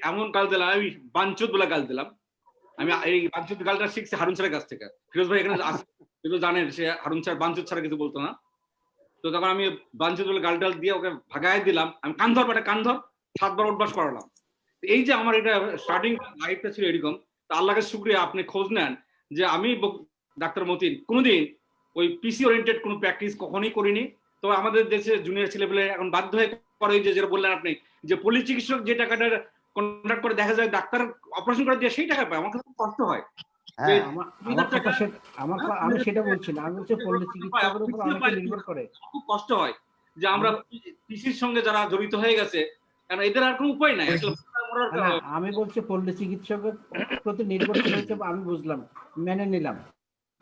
এমন গাল দিলাম, আমি বাঞ্চুত বলে গাল দিলাম। আমি এই বাঞ্চুত গালটা শিখছি হারুন স্যারের কাছ থেকে। ফিরোজ ভাই এখানে আছে, কিন্তু জানেন সে হারুন স্যার বাঞ্চুত ছাড়া কিছু বলতো না। তো তখন আমি বাঞ্চুত বলে গাল টাল দিয়ে ওকে ভাগায় দিলাম। আমি কান ধর বেটা কান ধর, 7 বার অভ্যাস করালাম। এই যে আমার এটা স্টার্টিং লাইফটা ছিল এরকম। তো আল্লাহকে শুকরিয়া, আপনি খোঁজ নেন যে আমি ডাক্তার মতিন কোনোদিন ওই পিসি ওরিয়েন্টেড কোনো প্র্যাকটিস কখনোই করিনি। তো আমাদের দেশে জুনিয়র ছেলেপেলে এখন বাধ্য হয়ে করে, যে যেটা বললেন আপনি, যে পল্লী চিকিৎসক যে টাকাটা কন্ট্রাক্ট করে দেখা যায় ডাক্তার অপারেশন করে দিয়ে সেই টাকা পায়। আমার খুব কষ্ট হয়। আমি সেটা বলছি না, আমি বলছি পল্লী চিকিৎসকের উপর অনেকে নির্ভর করে। খুব কষ্ট হয় যে আমরা পিসির সঙ্গে যারা জড়িত হয়ে গেছে, কারণ এদের আর কোনো উপায় নাই আসলে। আমি বলছি পল্লী চিকিৎসকের প্রতি নির্ভরশীল হয়েছে, আমি বুঝলাম, মেনে নিলাম।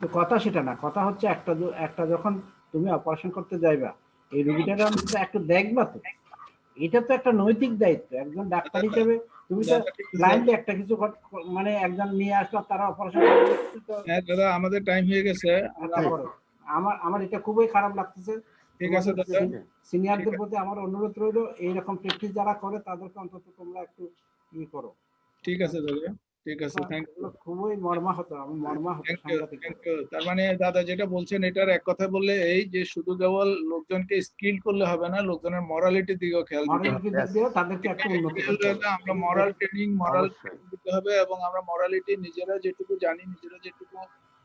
তো কথা সেটা না, কথা হচ্ছে একটা যখন তুমি অপারেশন করতে যাইবা, এই রোগীটাকে অন্তত একটু দেখবা। তো এটা তো একটা নৈতিক দায়িত্ব একজন ডাক্তার হিসেবে। তুমি তো ব্লাইন্ডলি একটা কিছু মানে একজন নিয়ে আসলো, তারা অপারেশন করবে। দাদা আমাদের টাইম হয়ে গেছে। আমার এটা খুবই খারাপ লাগতেছে। ঠিক আছে দাদা, সিনিয়রদের প্রতি আমার অনুরোধ রইল, এইরকম প্র্যাকটিস যারা করে তাদেরকে অন্তত তোমরা একটু ই করো। ঠিক আছে দাদা, ঠিক আছে, থ্যাংক ইউ। খুবই মর্মাহত, আমি মর্মাহত। তার মানে দাদা যেটা বলছেন এটার এক কথা বললে এই যে শুধু কেবল লোকজনকে স্কিল করলে হবে না, লোকজনের মরালিটির দিকেও খেয়াল দিতে হবে। তাদেরকে একটু উন্নতি করতে হবে। আমরা মরাল ট্রেনিং দিতে হবে, এবং আমরা মরালিটি নিজেরা যেটুকু জানি, নিজেরা যেটুকু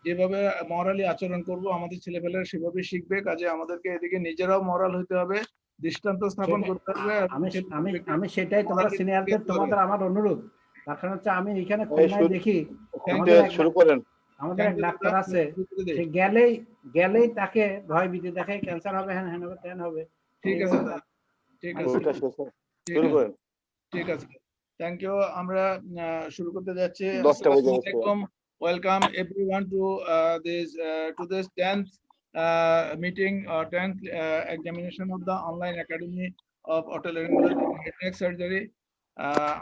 যেভাবে মরালি আচরণ করব, আমাদের ছেলেপেলেরা সেভাবে শিখবে। কাজে আমাদেরকে এদিকে নিজেরাও মরাল হইতে হবে, দৃষ্টান্ত স্থাপন করতে হবে। আমি সেটাই, তোমরা সিনিয়রদের তোমাদের আমার অনুরোধ। তার কারণ হচ্ছে আমি এখানে খুলনায় দেখি আমাদের এক ডাক্তার আছে, সে গেলেই তাকে ভয় ভীতি দেখায়, ক্যান্সার হবে, হ্যাঁ হবে, ট্যান হবে। ঠিক আছে, ঠিক আছে, ঠিক আছে, থ্যাংক ইউ। আমরা শুরু করতে যাচ্ছি। আসসালামু আলাইকুম, welcome everyone two this 10th meeting or 10th examination of the online academy of otolaryngology and head neck surgery.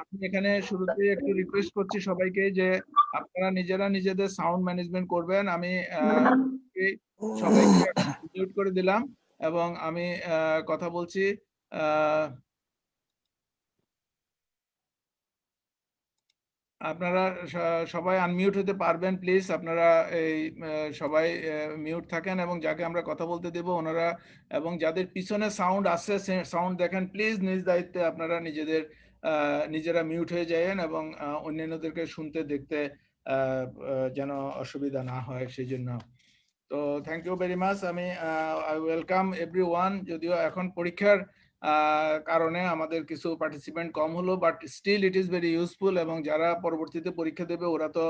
আমি এখানে শুরুতে একটু রিকোয়েস্ট করছি সবাইকে যে আপনারা নিজেরা নিজেদের সাউন্ড ম্যানেজমেন্ট করবেন। আমি সবাইকে মিউট করে দিলাম এবং আমি কথা বলছি। আপনারা সবাই আনমিউট হতে পারবেন প্লিজ। আপনারা এই সবাই মিউট থাকেন এবং যাকে আমরা কথা বলতে দেব ওনারা, এবং যাদের পিছনে সাউন্ড আসছে সাউন্ড দেখেন প্লিজ নিজ দায়িত্বে আপনারা নিজেরা মিউট হয়ে যাবেন, এবং অন্যান্যদেরকে শুনতে দেখতে যেন অসুবিধা না হয় সেই জন্য। তো থ্যাংক ইউ ভেরি মাচ। আমি আই ওয়েলকাম এভরিওয়ান। যদিও এখন পরীক্ষার কারণে আমাদের কিছু পার্টিসিপেন্ট কম হলো, but still it is very useful, এবং যারা পরবর্তীতে পরীক্ষা দেবে ওরা তো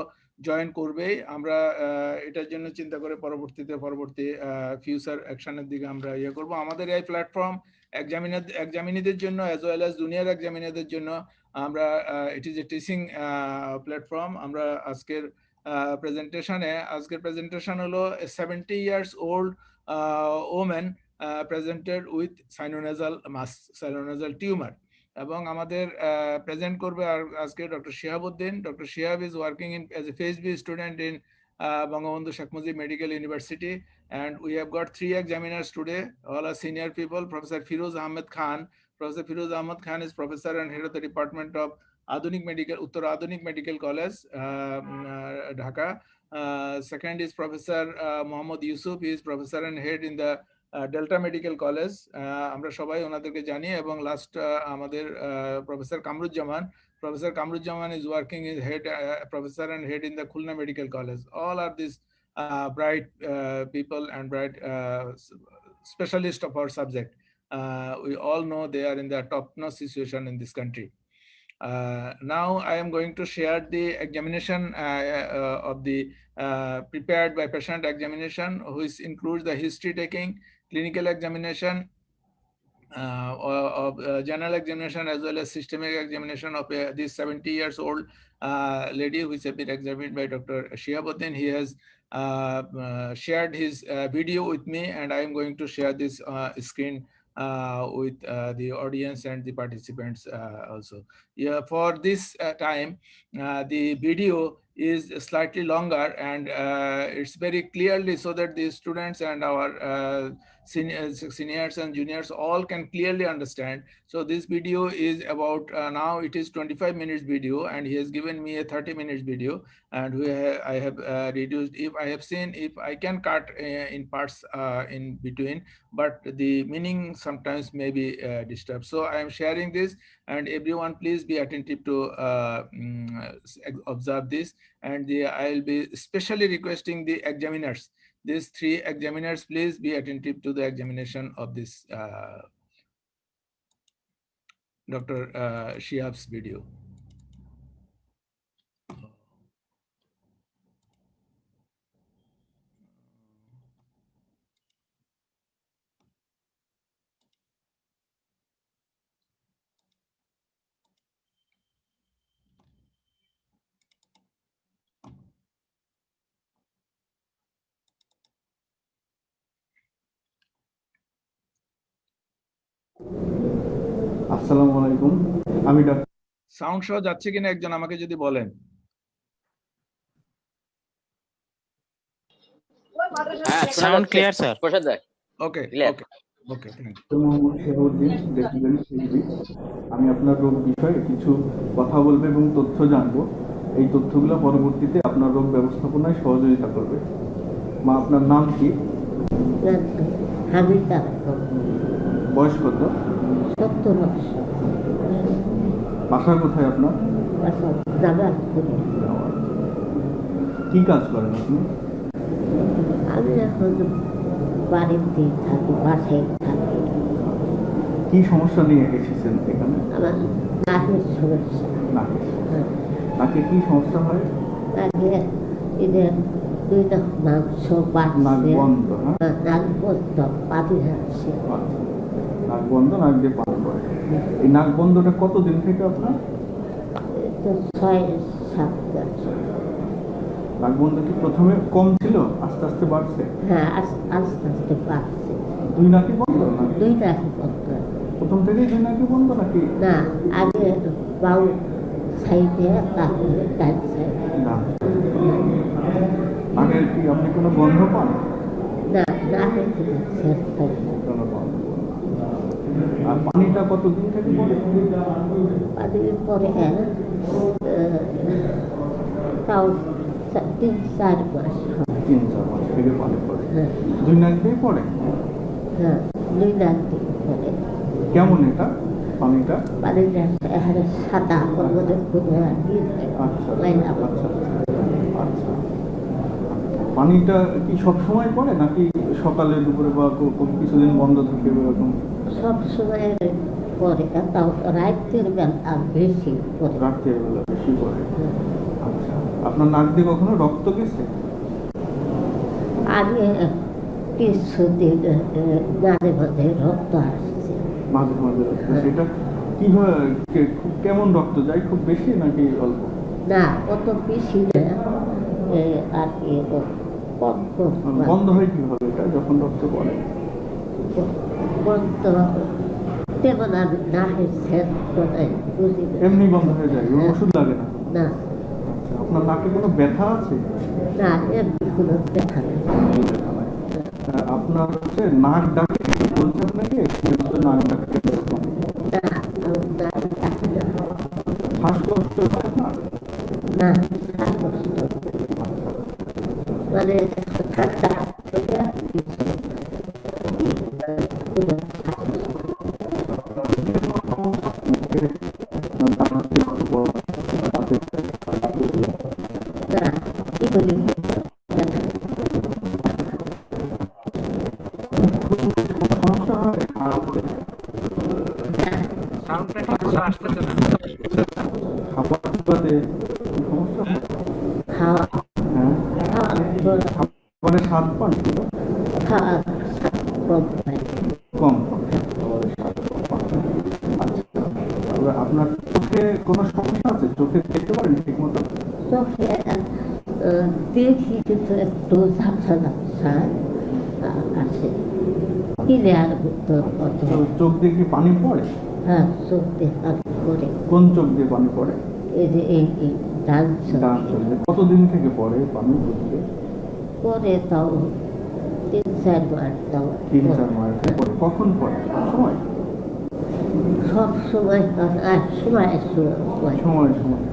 জয়েন করবেই। আমরা এটার জন্য চিন্তা করে পরবর্তী ফিউচার অ্যাকশনের দিকে আমরা ইয়ে করব। আমাদের এই প্ল্যাটফর্ম এক্সামিনীদের জন্য অ্যাজ ওয়েল অ্যাজ জুনিয়র এক্সামিনারদের জন্য আমরা it is a teaching platform. আমরা আজকের প্রেজেন্টেশন হলো 70 years old woman presented with sinonasal tumor, এবং আমাদের প্রেজেন্ট করবে আজকে doctor Shihabuddin. Doctor Shihab is working as a PhD student in Bangabandhu Sheikh Mujib Medical University, and we have got 3 examiners today. All are senior people. Professor Firoz Ahmed Khan. Professor Firoz Ahmed Khan is professor and head of the Department of Uttar Adunik Medical College, Dhaka. Second is Professor Mohammad Yusuf. He is professor and head in the Delta Medical College. আমরা সবাই ওনাদেরকে জানি। এবং last আমাদের professor Kamruzzaman. Professor Kamruzzaman is working as head professor and head in the Khulna Medical College. All are these bright people and bright specialists of our subject. We all know they are in the top-notch situation in this country. Now I am going to share the examination of the prepared by patient examination, which includes the history taking, clinical examination, of general examination, as well as systemic examination of this 70 years old lady who is been examined by Dr. Shihabuddin. He has shared his video with me, and I am going to share this screen with the audience and the participants also. Yeah, for this time, the video is slightly longer, and it's very clearly so that the students and our seniors and juniors all can clearly understand. So this video is about now it is 25 minutes video, and he has given me a 30 minutes video, and I have reduced. If I have seen if I can cut in parts in between, but the meaning sometimes may be disturbed. So I am sharing this, and everyone please be attentive to observe this. And I will be especially requesting the examiners, these 3 examiners, please be attentive to the examination of this Dr. Shihab's video. আসসালামু আলাইকুম, আমি doctor. Sound সহ যাচ্ছে কিনা একজন আমাকে যদি বলেন। Sound clear sir. Okay okay okay, thank you. আমি আপনার রোগ বিষয়ে কিছু কথা বলবো এবং তথ্য জানবো। এই তথ্যগুলো পরবর্তীতে আপনার রোগ ব্যবস্থাপনায় সহযোগিতা করবে। মা, আপনার নাম কি? বয়স কত? 70 বছর। বাসা কোথায় আপনার? কি কাজ করেন আপনি? আমি এখন বাড়িতে থাকি, বাসায় থাকি। কি সমস্যা নিয়ে এসেছেন এখানে? আমার নাকের সমস্যা। নাকে কি সমস্যা হয়? নাকে এদের দুইটা মাংস বাড়ছে, নাক বন্ধ। নাক বন্ধ, পানি যাচ্ছে। নাক বন্ধ, নাক দিয়ে পানি পড়ে। এই নাক বন্ধটা কতদিন থেকে আপনার? 6-7 বছর। নাক বন্ধ কি প্রথমে কম ছিল, আস্তে আস্তে বাড়ছে? হ্যাঁ, আস্তে আস্তে বাড়ছে। 2 নাকি বন্ধ? 2 নাকি বন্ধ। প্রথম থেকেই 2 নাকি বন্ধ নাকি? না, আগে বাউ সাইডে, তারপরে ডান সাইডে। না, নাকের কি আপনি কোনো গন্ধ পান? না, নাকের থেকে শেষ পাই। আর পানিটা কতদিন থেকে পড়ে? পানির পরে তাও 3-4 মাস। 3-4 মাস থেকে পানি পড়ে। হ্যাঁ। 2 নাক দিয়ে পড়ে? হ্যাঁ, 2 নাক দিয়ে পড়ে। কেমন এটা পানিটা? পানিটা এখানে সাদা, ওর মধ্যে আচ্ছা আচ্ছা আচ্ছা। পানিটা কি সব সময় পড়ে নাকি সকালে, দুপুরে বা কিছুদিন বন্ধ থাকে এরকম? সব সময় পরে, তাও রাতের বেলা বেশি পরে। রাতের বেলা বেশি পড়ে। আচ্ছা, আপনার নাক দিয়ে কখনো রক্ত গেছে? আগে কিছুদিন মাঝে মাঝে রক্ত আসছে। মাঝে মাঝে রক্ত? সেটা কিভাবে, কেমন রক্ত যায়? খুব বেশি নাকি অল্প? না, অত বেশি না, আর কি কম কম। বন্ধ হয় কিভাবে এটা যখন রক্ত পড়ে? বন্ধ তেমন আমি নাকের শেষ বুঝি না। এমনি বন্ধ হয়ে যায়, ওষুধ লাগে না? না। আচ্ছা, আপনার নাকে কোনো ব্যথা আছে? না, এমনি কোনো ব্যথা নেই। আপনার হচ্ছে নাক ডাকে বলছে আপনাকে? নাক ডাকে না, আমার নাক ডাকে না। শ্বাসকষ্ট হয় আপনার? না, শ্বাসকষ্ট মানে ঠান্ডা থেকে কিছু কি বলি খাবারের স্বাদ পান? কম। আপনার চোখে কোনো সমস্যা আছে? চোখে দেখতে পারেন ঠিক মতো? চোখে দেখি কিন্তু একটু ঝাপসা ঝাপসা আছে। ক্লিয়ার চোখ দিয়ে কি পানি পড়ে? হ্যাঁ, চোখ দিয়ে পানি পড়ে। কোন চোখ দিয়ে পানি পড়ে? এই যে এই ডান ডান চোখ চোখে কতদিন থেকে পড়ে পানি বুঝলে? পরে তাও 3-4 মাস তাও 3-4 মাস পরে। কখন পড়ে? সময় সব সময় আর সময় সময় সময় সময়।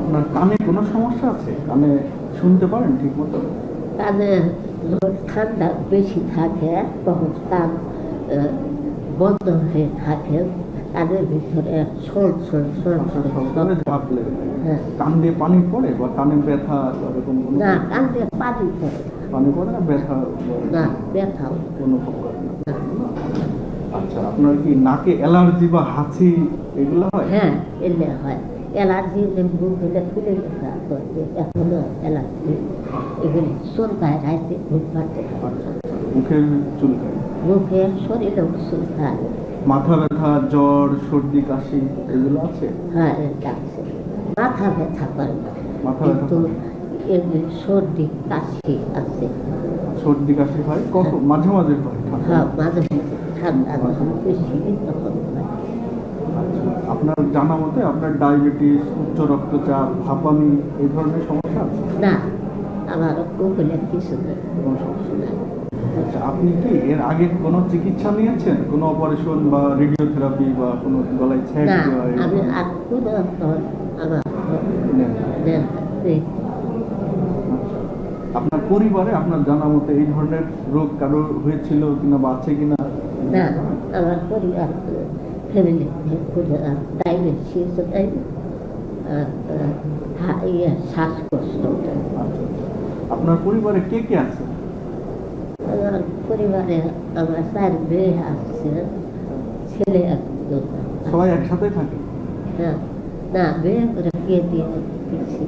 আপনার কানে কোনো সমস্যা আছে? কানে শুনতে পারেন ঠিক মতো? কানে যখন ঠান্ডা বেশি থাকে তখন কান বন্ধ হয়ে থাকে, কানের ভিতরে শোল সবসময় ঝাঁপ লেগে থাকে। হ্যাঁ। কান দিয়ে পানি পড়ে বা কানে ব্যথা এরকম কোনো? না, কান দিয়ে পানি পড়ে পানি পড়ে না, ব্যথা না, ব্যথাও অনুভব করেন না? আচ্ছা, আপনার কি নাকে অ্যালার্জি বা হাঁচি এগুলো হয়? হ্যাঁ এলে হয়। অ্যালার্জি মুখ হলে ফুলে গেছে, এখনো অ্যালার্জি। এগুলি চুলকায়, রাইতে ঘুম পাচ্ছে, আচ্ছা, মুখের চুলকায়, মুখে শরীরেও চুলকায়। মাথা ব্যথা, জ্বর, সর্দি, কাশি এগুলো আছে? হ্যাঁ ডাকছে, মাথা ব্যথা করে না, মাথা ব্যথা কিন্তু করে? এমনি সর্দি কাশি আছে। সর্দি কাশি হয় কখন? মাঝে মাঝে হয় ঠান্ডা? হ্যাঁ মাঝে মাঝে ঠান্ডা যখন বেশি তখন হয়। আচ্ছা, আপনার জানা মতে আপনার ডায়াবেটিস, উচ্চ রক্তচাপ, হাঁপানি এই ধরনের সমস্যা আছে? না, আমার ওগুলো কিছু নেই। কোনো সমস্যা নেই। আচ্ছা, আপনি কি এর আগে কোনো চিকিৎসা নিয়েছেন? কোনো অপারেশন বা রেডিওথেরাপি বা কোনো গলায় ছ্যাঁক না, দেওয়া আমি এরকম? আর কোনো আমার নেন। নেই। আচ্ছা, আপনার পরিবারে আপনার জানা মতে এই ধরনের রোগ কারো হয়েছিল কিনা বা আছে কিনা? না, আমার পরিবার ফ্যামিলি কোনো ডায়াবেটিস নাই, শ্বাসকষ্ট। আচ্ছা, আপনার পরিবারে কে কে আছে? আমার পরিবারে আমার 4 মেয়ে আছে, ছেলে একজন। সবাই একসাথে থাকে? হ্যাঁ, না বিয়ে করে বিয়ে দিয়ে দিচ্ছি।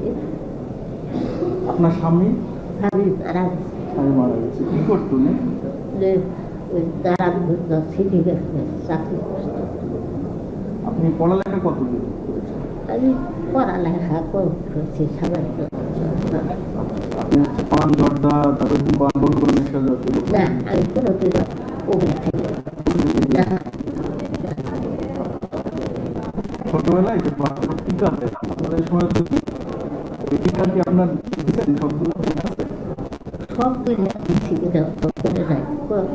আপনার স্বামী? স্বামী মারা গেছে। স্বামী মারা গেছে। কি করতো উনি? ওই নারায়ণগঞ্জ সিটি ব্যাংকে চাকরি করতো। আপনি পড়ালেখা কতদূর করেছেন? আমি পড়ালেখা করছি সামান্য। আপনি হচ্ছে পান, জর্দা, তারপর ধূমপান, বড় বড় নেশা জাতীয়? না, আমি কোনোদিন ওগুলো খাই না। ছোটবেলায় যে বাচ্চারা টিকা দেয়, আপনাদের সময় তো ওই টিকা কি আপনার দিয়েছেন? সবগুলো মনে আছে? সবগুলো দিচ্ছি কিনা করে নাই,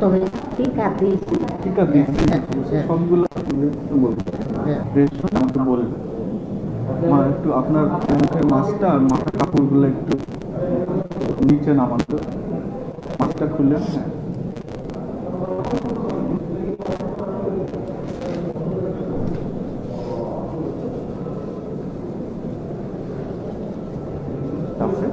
তবে টিকা দিয়েছি। টিকা দিয়েছি সবগুলো একটু বলবেন? হ্যাঁ। আমাকে বলবেন। মা একটু আপনার মুখের মাছটা আর মাথার কাপড়গুলো একটু নিচে নামান তো, মাছটা খুললেন। হ্যাঁ, আছে।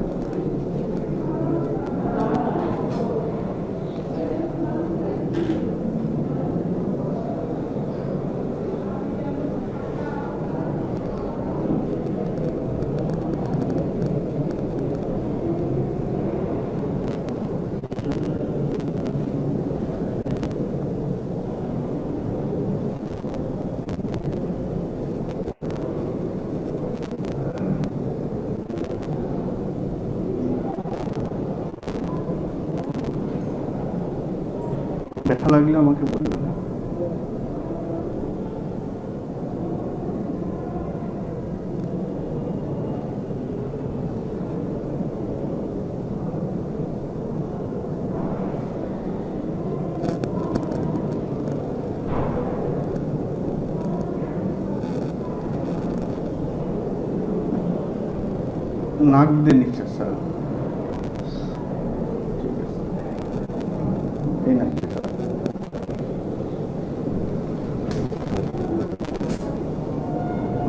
ব্যথা লাগলে আমাকে বলবেন। নাক দিয়ে নিঃশ্বাস ছাড়া। ঠিক আছে, এই নাক দিয়ে ছাড়া।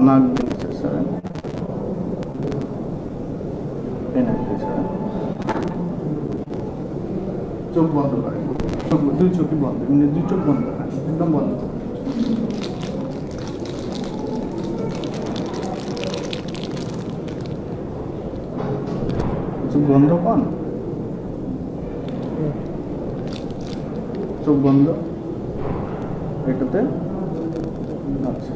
নাক দিয়ে নিঃশ্বাস ছাড়েন, এই নাক দিয়ে ছাড়েন। চোখ বন্ধ করেন, দুই চোখই বন্ধ, এমনি দুই চোখ বন্ধ করেন, একদম বন্ধ। কিছু গন্ধ পান? চোখ বন্ধ এটাতে? আচ্ছা,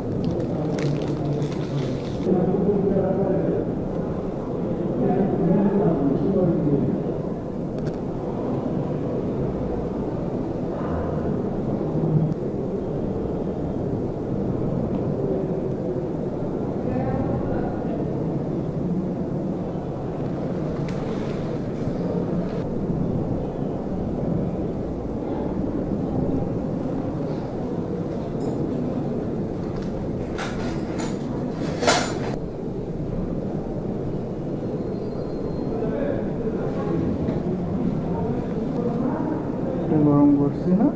গরম করছি না,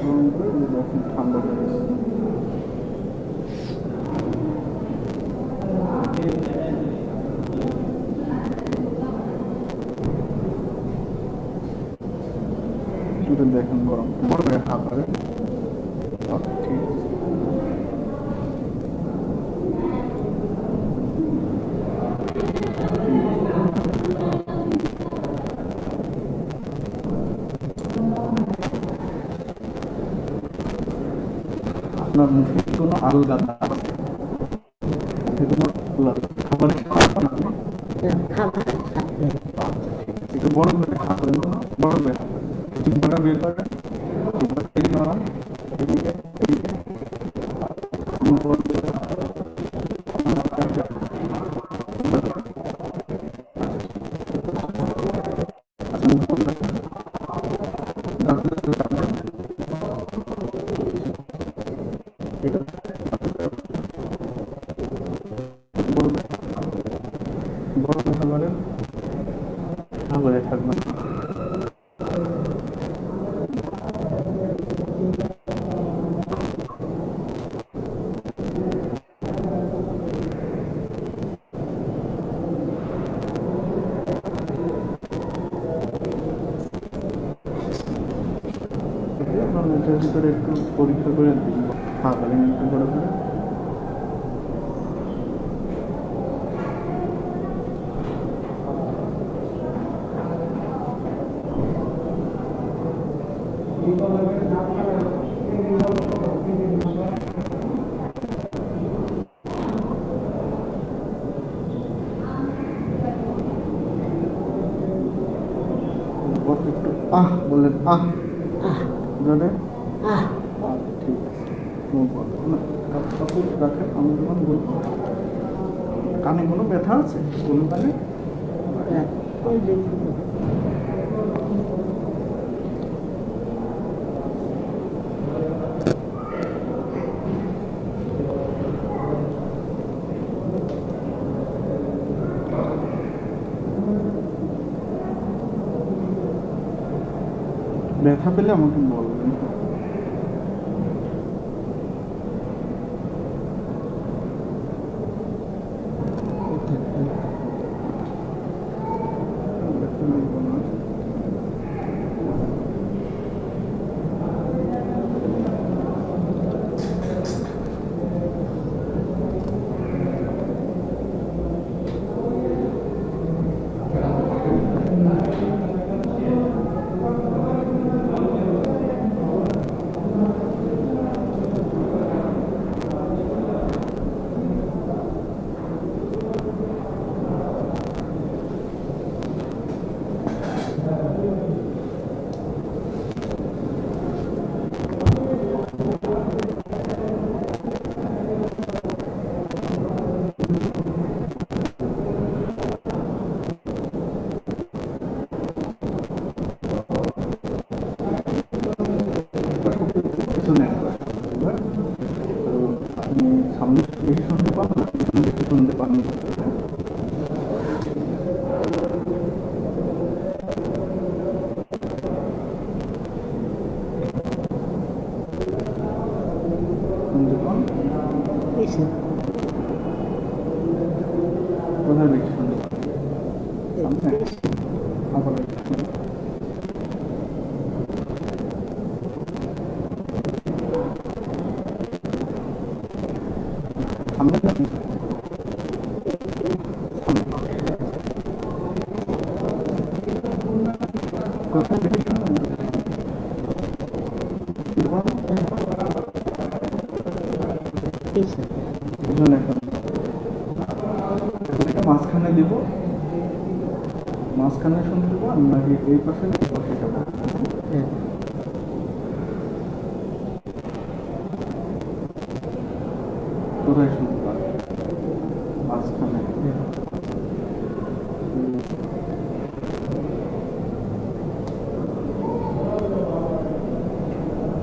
গরম করে এখন ঠান্ডা হয়ে গেছে। এটা দেখেন গরম করে খাবারে ঠিক আছে। আপনার মুখে কোনো আলগা দাগ আছে? কোনো খাবারের সমস্যা না? খাবার খাবে একটু বড় করে খাবেন, বড় করে খাবেন, চিন্তাটা বের করেন, এদিকে এদিকে বড় কথা বলেন, খাবারে থাকবেন। এটার ভিতরে একটু পরীক্ষা করে দিন, খাবারেন একটু করে করে। একটু আহ বললেন, আহ জোরে ঠিক আছে, রাখেন। আমি যখন বলবো কানে কোনো ব্যথা আছে, কোনো কানে ব্যথা পেলে আমাকে বলবেন। আপনি সামনে বেশি শুনতে পান না, বেশি শুনতে পান না। শুনতে পান কোথায় বেশি শুনতে পান? সামনে আবার সামনে কোথায় বেশি শুনতে মাঝখানে দিব, মাঝখানে শুনতে পান নাকি এই পাশে যাবো? কোথায় শুনতে পান? মাঝখানে।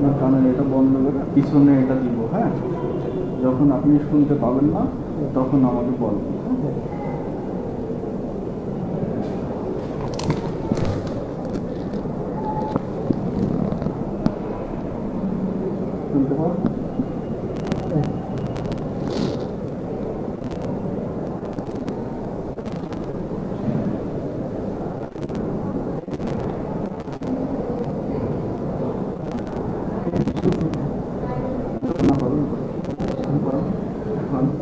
না কারণ এটা বন্ধ করে পিছনে এটা দিব, হ্যাঁ? যখন আপনি শুনতে পাবেন না তখন আমাকে বলবেন। তারপর না করো, করো। এখন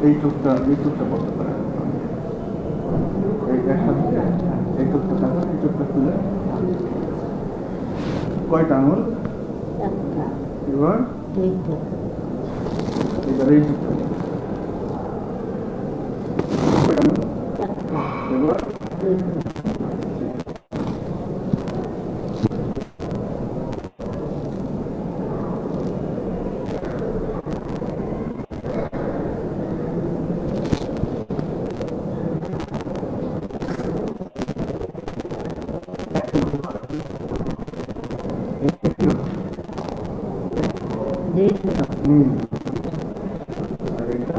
এই চোখটা করতে পারে, এই একসাথে এই চোখটা থাকা, এই চোখটা খুলে কয়টা আঙুল, একটা এবার দুইটা এবার এই চোখটা কয়টা আঙুল, একটা এবার দুইটা দুইটা আর এটা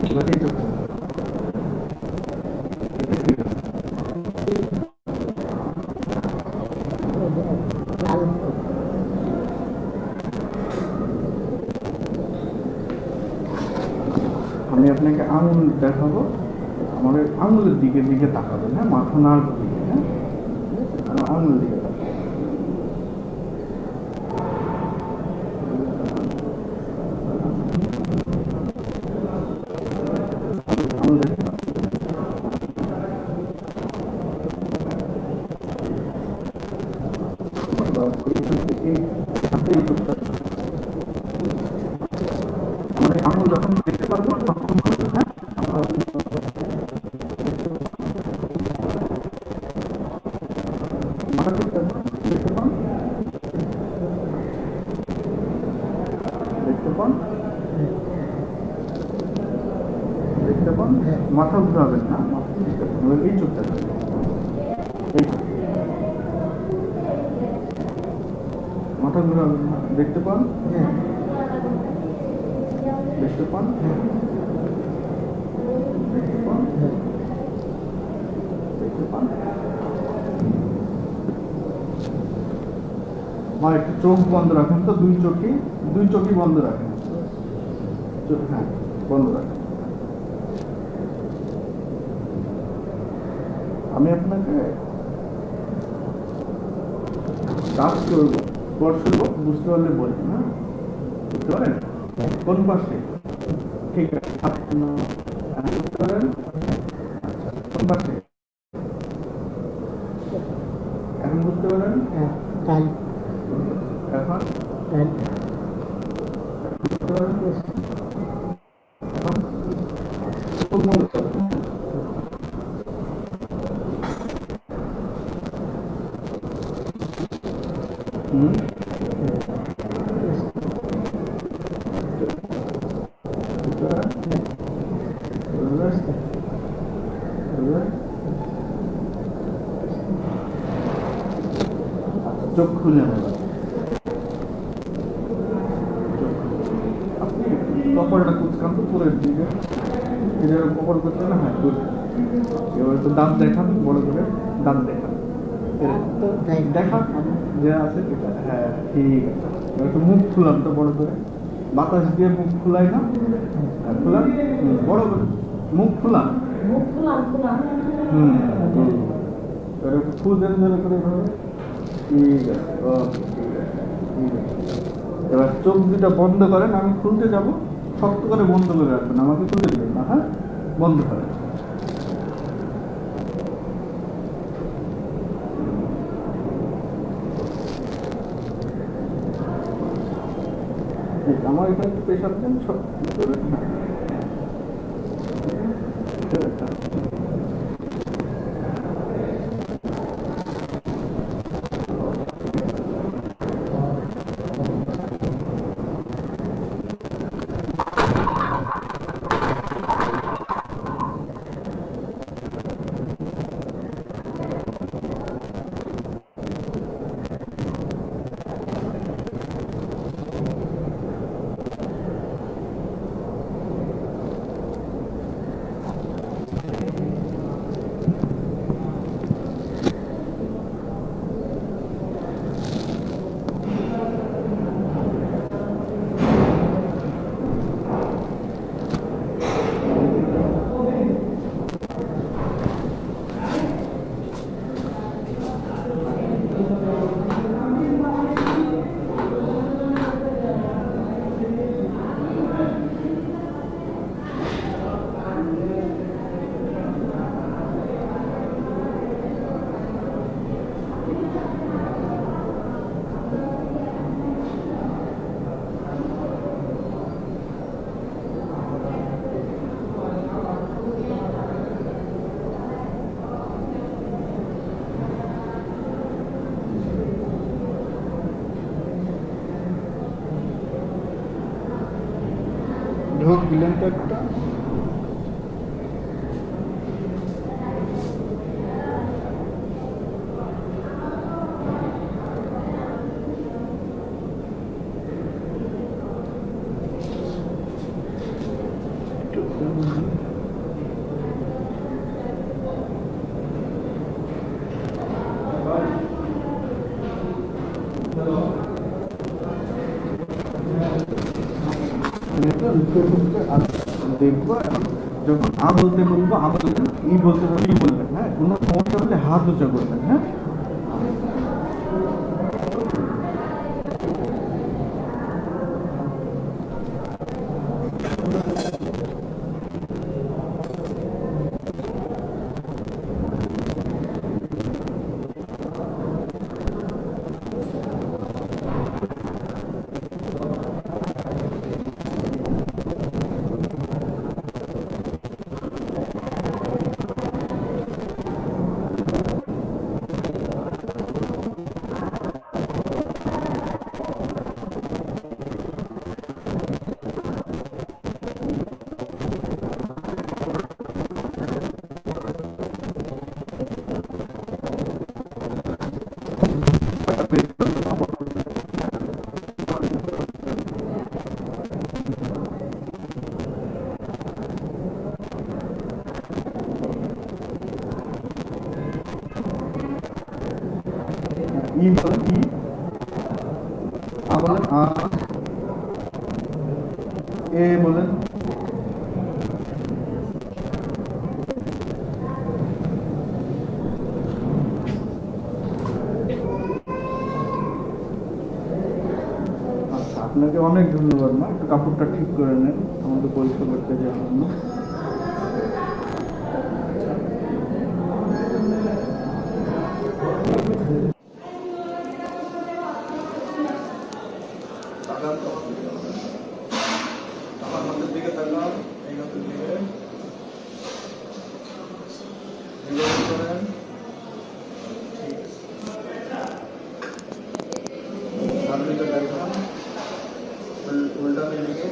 এবার এই চোখটা লাল আমি আপনাকে আঙুল দেখাবো, আমার ওই আঙুলের দিকে তাকাবেন, হ্যাঁ, মাথা নাড় দিকে, হ্যাঁ, আমার আঙুলের দিকে তাকাবেন। আঙুল দেখতে পাচ্ছেন? এই হাতে এই চোখটা, আমার এই আঙুল যখন দেখতে পারবো তখন করবো, হ্যাঁ। মাথা দেখতে পান, দেখতে পান, দেখতে পান, মাথা ঘুরাবেন না, এই চোখটা এই মাথা ঘুরাবেন না, দেখতে পান, দেখতে পান, দেখতে পান, দেখতে পান। আর একটু চোখ বন্ধ রাখেন তো, দুই চোখই বন্ধ রাখেন, হ্যাঁ বন্ধ রাখেন। আমি আপনাকে কাজ করবো, স্পর্শ করবো, বুঝতে পারলে বলবেন, হ্যাঁ, বুঝতে পারেন কোন পাশে, ঠিক আছে, বুঝতে পারেন, আচ্ছা কোন পাশে, এখন বুঝতে পারেন, ডাল এখন ডাল বুঝতে পারেন, এখন চোখ বন্ধ করুন। হুম, বুঝতে পারেন, চোখ খুলে নেবেন, আপনি কপালটা কুচকান তো পুরের দিকে, এদের কপাল করতে না, হ্যাঁ গুড। এবার তো দাঁত দেখান, বড় করে দাঁত দেখান, দেখান যে আছে এটা, হ্যাঁ ঠিক আছে। এবার একটু মুখ খুলান তো বড় করে, বাতাস দিয়ে মুখ খুলাই না, হ্যাঁ খুলান, বড় করে মুখ খুলান, এবার একটু ফুল দেন ধরে করে এভাবে, ঠিক আছে, ওকে ঠিক আছে, ঠিক আছে। এবার চোখ দুটা বন্ধ করেন, আমি খুলতে যাব, শক্ত করে বন্ধ করে রাখবেন, আমাকে খুলতে দেবেন না, হ্যাঁ বন্ধ করেন। আমার এখানে প্রেশার দেন, সব করে, হ্যাঁ। ঢোক দিলেন তো একটা। দেখবো যখন আ বলতে বলবো আ বলবেন, ই বলতে বললে ই বলবেন। হ্যাঁ, কোনো সমস্যা হলে হাত উঁচা করবেন। হ্যাঁ, ই বলেন ই, আ বলেন আ, এ বলেন আচ্ছা। আপনাকে অনেক ধন্যবাদ মা, একটু কাপড়টা ঠিক করে নেন আমাদের পরীক্ষা করতে যাওয়ার জন্য। আমার হাতের দিকে তাকান, এই হাতের দিকে রিল্যাক্স করেন। ঠিক আছে, হাত দিকে তাকান, উল্টানো দিকে।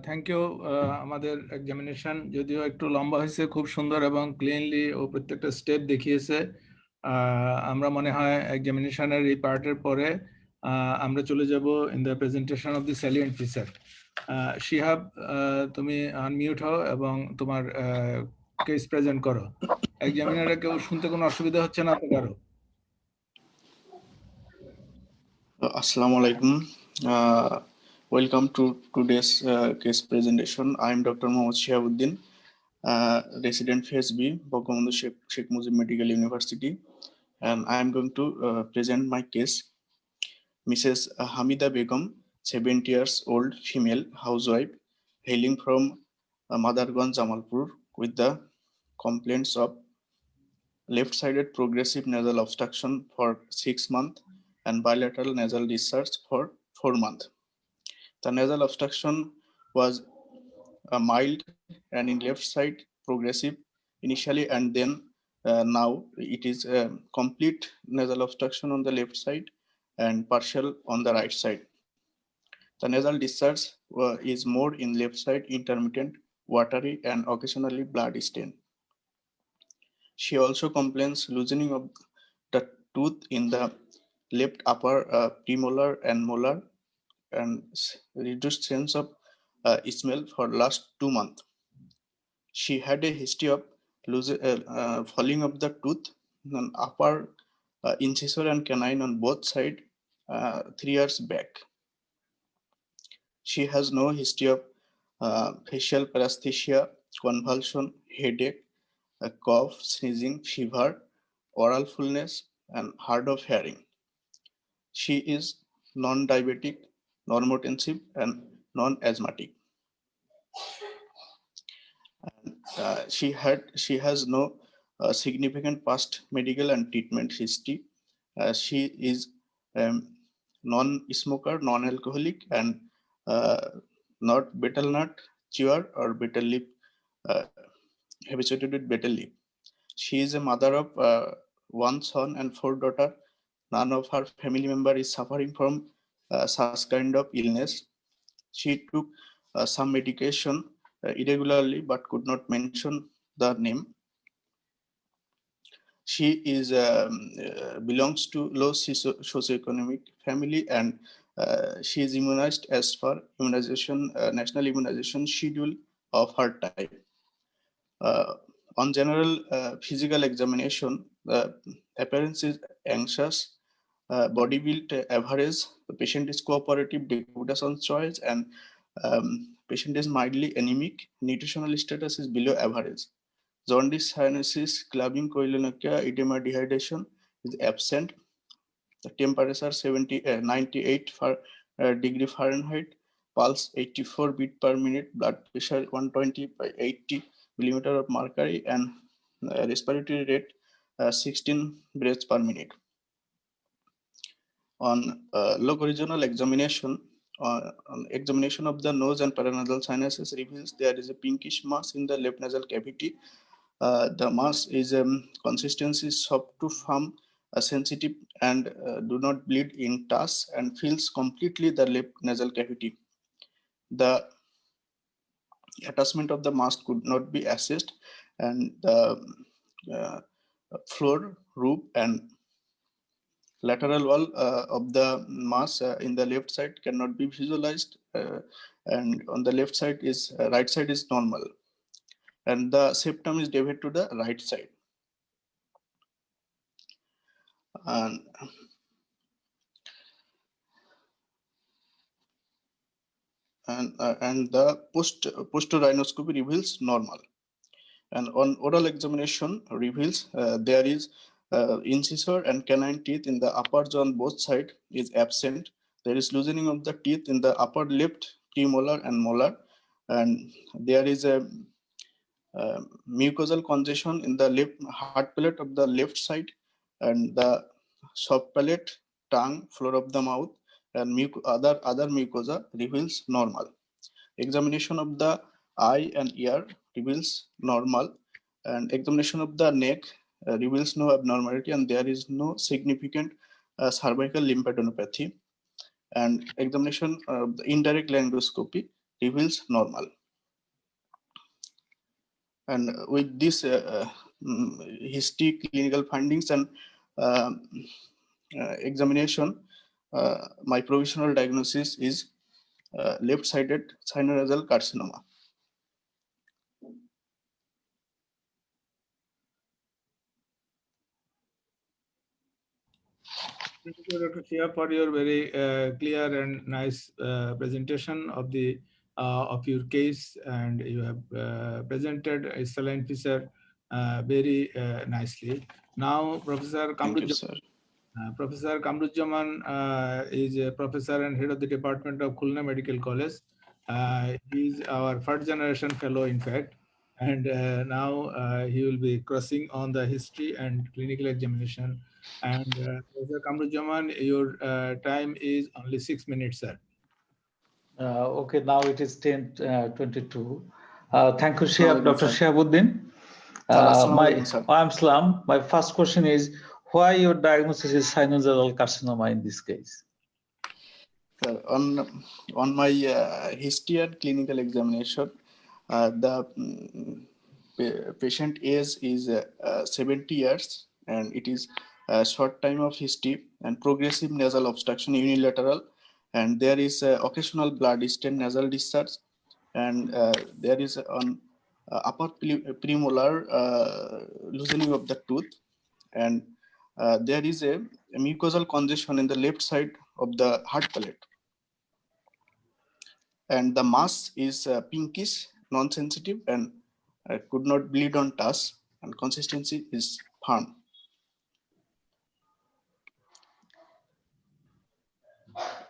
Thank you. আমাদের এক্সামিনেশন যদিও একটু লম্বা হয়েছে, খুব সুন্দর এবং ক্লিনলি ও প্রত্যেকটা স্টেপ দেখিয়েছে। আমরা মনে হয় এক্সামিনেশনের এই পার্টের পরে আমরা চলে যাব in the presentation of the salient feature. Shihab, তুমি আনমিউট হও এবং তোমার কেস প্রেজেন্ট করো। এক্সামিনারে কেউ শুনতে কোনো অসুবিধা হচ্ছে না তো কারো? Assalamu alaikum. Welcome to today's case presentation. I am Dr. Mohammad Shihabuddin, resident Phase B, Bangabandhu Sheikh Mujib Medical University, and I am going to present my case. Mrs. Hamida Begum, 70 years old female housewife, hailing from Madarganj, Jamalpur, with the complaints of left-sided progressive nasal obstruction for 6 months and bilateral nasal discharge for 4 months. The nasal obstruction was mild and in left side progressive initially, and then now it is complete nasal obstruction on the left side and partial on the right side. The nasal discharge is more in left side, intermittent, watery, and occasionally blood stain. She also complains loosening of the tooth in the left upper premolar and molar, and reduced sense of smell for last 2 months. She had a history of falling of the tooth on upper incisor and canine on both sides 3 years back. She has no history of facial paresthesia, convulsion, headache, cough, sneezing, fever, oral fullness, and hard of hearing. She is non-diabetic, normotensive, and non-asthmatic. She has no significant past medical and treatment history. She is non-smoker, non-alcoholic, and not betel nut chewer or betel leaf, habituated with betel leaf. She is a mother of 1 son and 4 daughters. None of her family member is suffering from such kind of illness. She took some medication irregularly but could not mention the name. She is belongs to low socioeconomic family, and she is immunized as per immunization national immunization schedule of her type. On general physical examination, the appearance is anxious, body build average. The patient is cooperative, deputation choice, and patient is mildly anemic. Nutritional status is below average. Jaundice, cyanosis, clubbing, koilonychia, edema, dehydration is absent. The temperature 98 degree Fahrenheit, pulse 84 beat per minute, blood pressure 120 by 80 millimeter of mercury, and respiratory rate 16 breaths per minute. On local regional examination, on examination of the nose and paranasal sinuses reveals there is a pinkish mass in the left nasal cavity. The mass is consistency soft to firm, sensitive, and do not bleed in touch, and fills completely the left nasal cavity. The attachment of the mass could not be assessed, and the floor, roof, and lateral wall of the mass in the left side cannot be visualized, and on the left side is right side is normal, and the septum is deviated to the right side. And the post rhinoscopy reveals normal, and on oral examination reveals there is incisor and canine teeth in the upper jaw on both sides is absent. There is loosening of the teeth in the upper left premolar and molar, and there is a mucosal congestion in the left hard palate of the left side, and the soft palate, tongue, floor of the mouth, and other mucosa reveals normal. Examination of the eye and ear reveals normal, and examination of the neck reveals no abnormality, and there is no significant cervical lymphadenopathy, and examination of the indirect laryngoscopy reveals normal. And with this history, clinical findings, and examination, my provisional diagnosis is left-sided sinonasal carcinoma. Thank you, Dr. Shia, for your very clear and nice presentation of your case, and you have presented a saline feature very nicely. Now, Professor Kamruzzaman is a professor and head of the department of Khulna Medical College. He is our first generation fellow, in fact, and now he will be crossing on the history and clinical examination. And Professor Kamruzzaman, your time is only 6 minutes, sir. Okay, now it is 10:22. Thank you, Dr. Shihabuddin. I'm Salam. My first question is, why your diagnosis is sinonasal carcinoma in this case? On my history and clinical examination, the patient age is 70 years, and it is a short time of history and progressive nasal obstruction unilateral, and there is occasional blood stain nasal discharge, and there is on upper premolar loosening of the tooth, and there is a mucosal congestion in the left side of the hard palate, and the mass is pinkish, non-sensitive, and could not bleed on touch, and consistency is firm.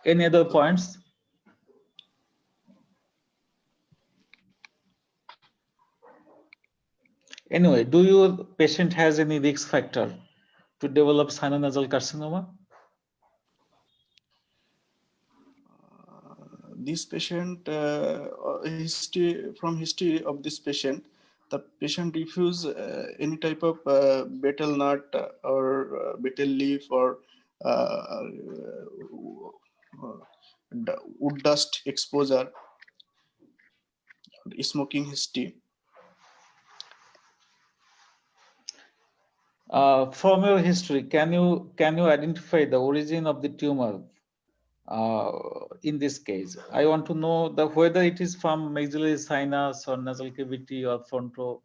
Any other points? Anyway, do your patient has any risk factor to develop sinonasal carcinoma? This patient, history of this patient, the patient refuse any type of betel nut or betel leaf or wood dust exposure, smoking history. From your history, can you identify the origin of the tumor in this case? I want to know whether it is from maxillary sinus or nasal cavity or fronto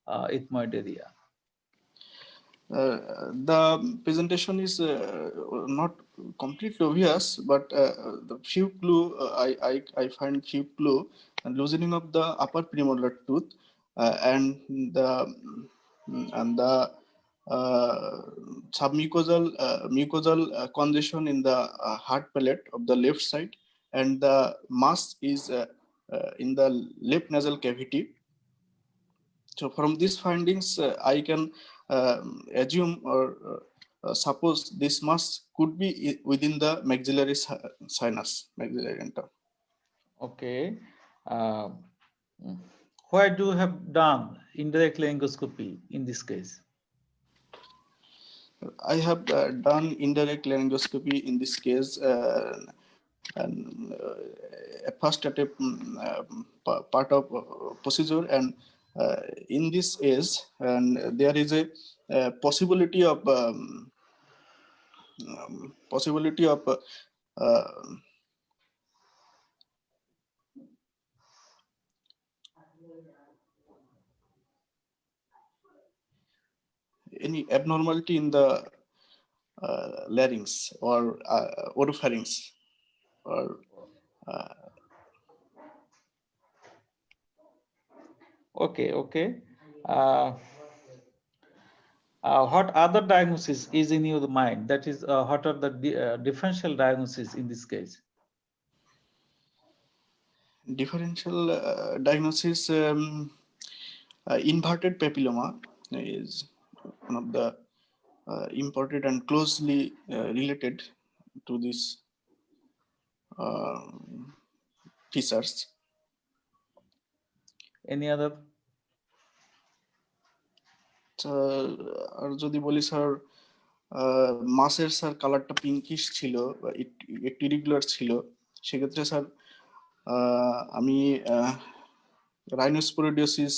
ethmoid area. The presentation is not completely obvious, but the few clue I find few clue, and loosening of the upper premolar tooth and the mucosal congestion in the hard palate of the left side, and the mass is in the left nasal cavity. So from these findings, I can assume or suppose this mass could be within the maxillary sinus, maxillary dentum. Okay. Where do you have done indirect laryngoscopy in this case? I have done indirect laryngoscopy in this case, and first at a part of procedure, and in this is, and there is a possibility of any abnormality in the larynx or oropharynx, or Okay. What other diagnosis is in your mind? That is, what are the differential diagnosis in this case? Differential diagnosis, inverted papilloma is one of the important and closely related to these features. Any other? আর যদি বলি sir, মাসের sir কালারটা pinkish ছিল, একটু irregular ছিল, সেক্ষেত্রে sir আমি রাইনোস্পোরিডিওসিস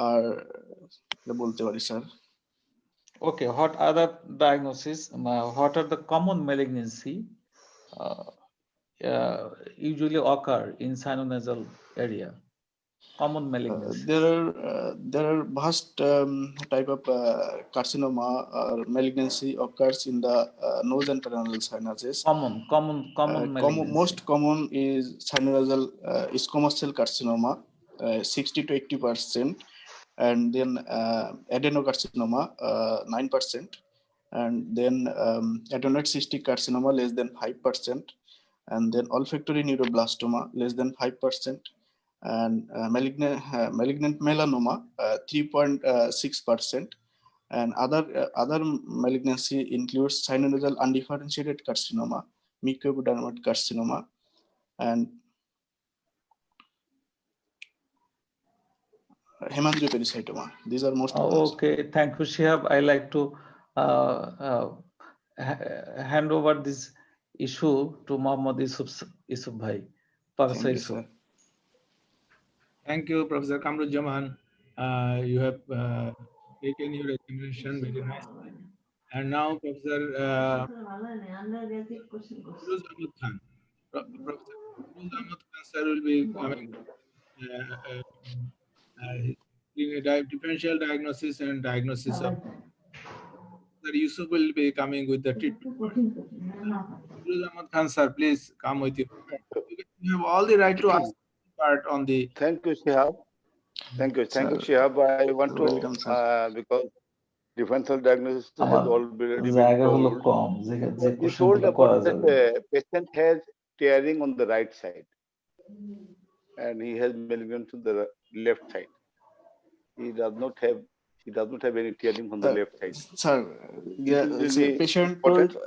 আর বলতে পারি sir. Okay, what other diagnosis? What are the common malignancy usually occur in sinonasal area? Common malignancy. There are vast type of carcinoma or malignancy occurs in the nose and paranasal sinuses. Common malignancy. Most common is sinonasal squamous cell carcinoma, 60 to 80%, and then adenocarcinoma, 9%, and then adenoid cystic carcinoma, less than 5%, and then olfactory neuroblastoma, less than 5%, and malignant melanoma, 3.6%, and other malignancy includes sinonasal undifferentiated carcinoma, mucoepidermoid carcinoma, and hemangiopericytoma. These are most common. Okay, thank you, Shihab. I like to hand over this issue to Mohammad Yusuf Bhai. Professor Thank you, Yusuf. sir. Thank you, Professor Kamruzzaman. You have taken your explanation very nicely. And now, Professor Firuz Ahmad Khan. Professor Firuz Ahmad Khan, sir, will be coming. Differential diagnosis and diagnosis of. Sir Yusuf will be coming with the treatment. Firuz Ahmad Khan, sir, please come with you. You have all the right to ask part on the. Thank you, Shihab. Thank you, Sir, Shihab. I want welcome, to, sir. because differential diagnosis has আমার already been জায়গা হলো told. কম যে You question told গুলো about করা that যাবে patient has tearing on the right side and he has malignancy to the left side. He does not have any tearing on the left side. Sir, This is the really patient important. told,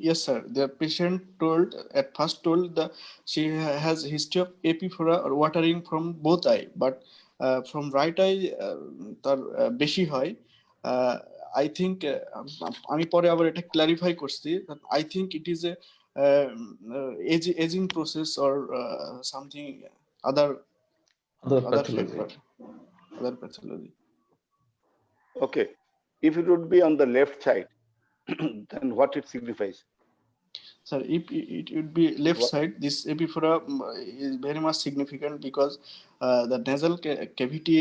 yes, sir. The patient told at first told that she has history of epiphora or watering from both eye, but from right eye তার বেশি হয়. I think আমি পরে আবার এটা clarify করছি. I think it is a aging process or something other pathology. factor, other pathology. Okay. If it would be on the left side, then what it signifies? Sir, if it would be left What? side, this epiphora is very much significant because the nasal cavity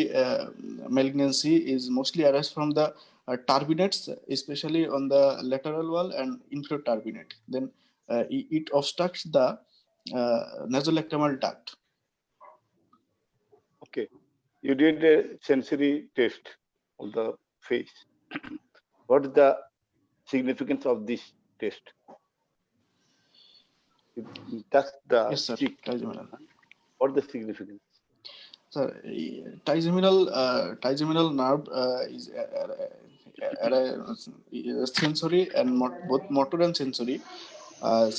malignancy is mostly arise from the turbinates, especially on the lateral wall and inferior turbinate. Then it obstructs the nasolacrimal duct. Okay. You did a sensory test of the face. What is the significance of this test? That's the Yes, sir. cheek. Trigeminal. What is the significance? Sir, trigeminal nerve is sensory and both motor and sensory.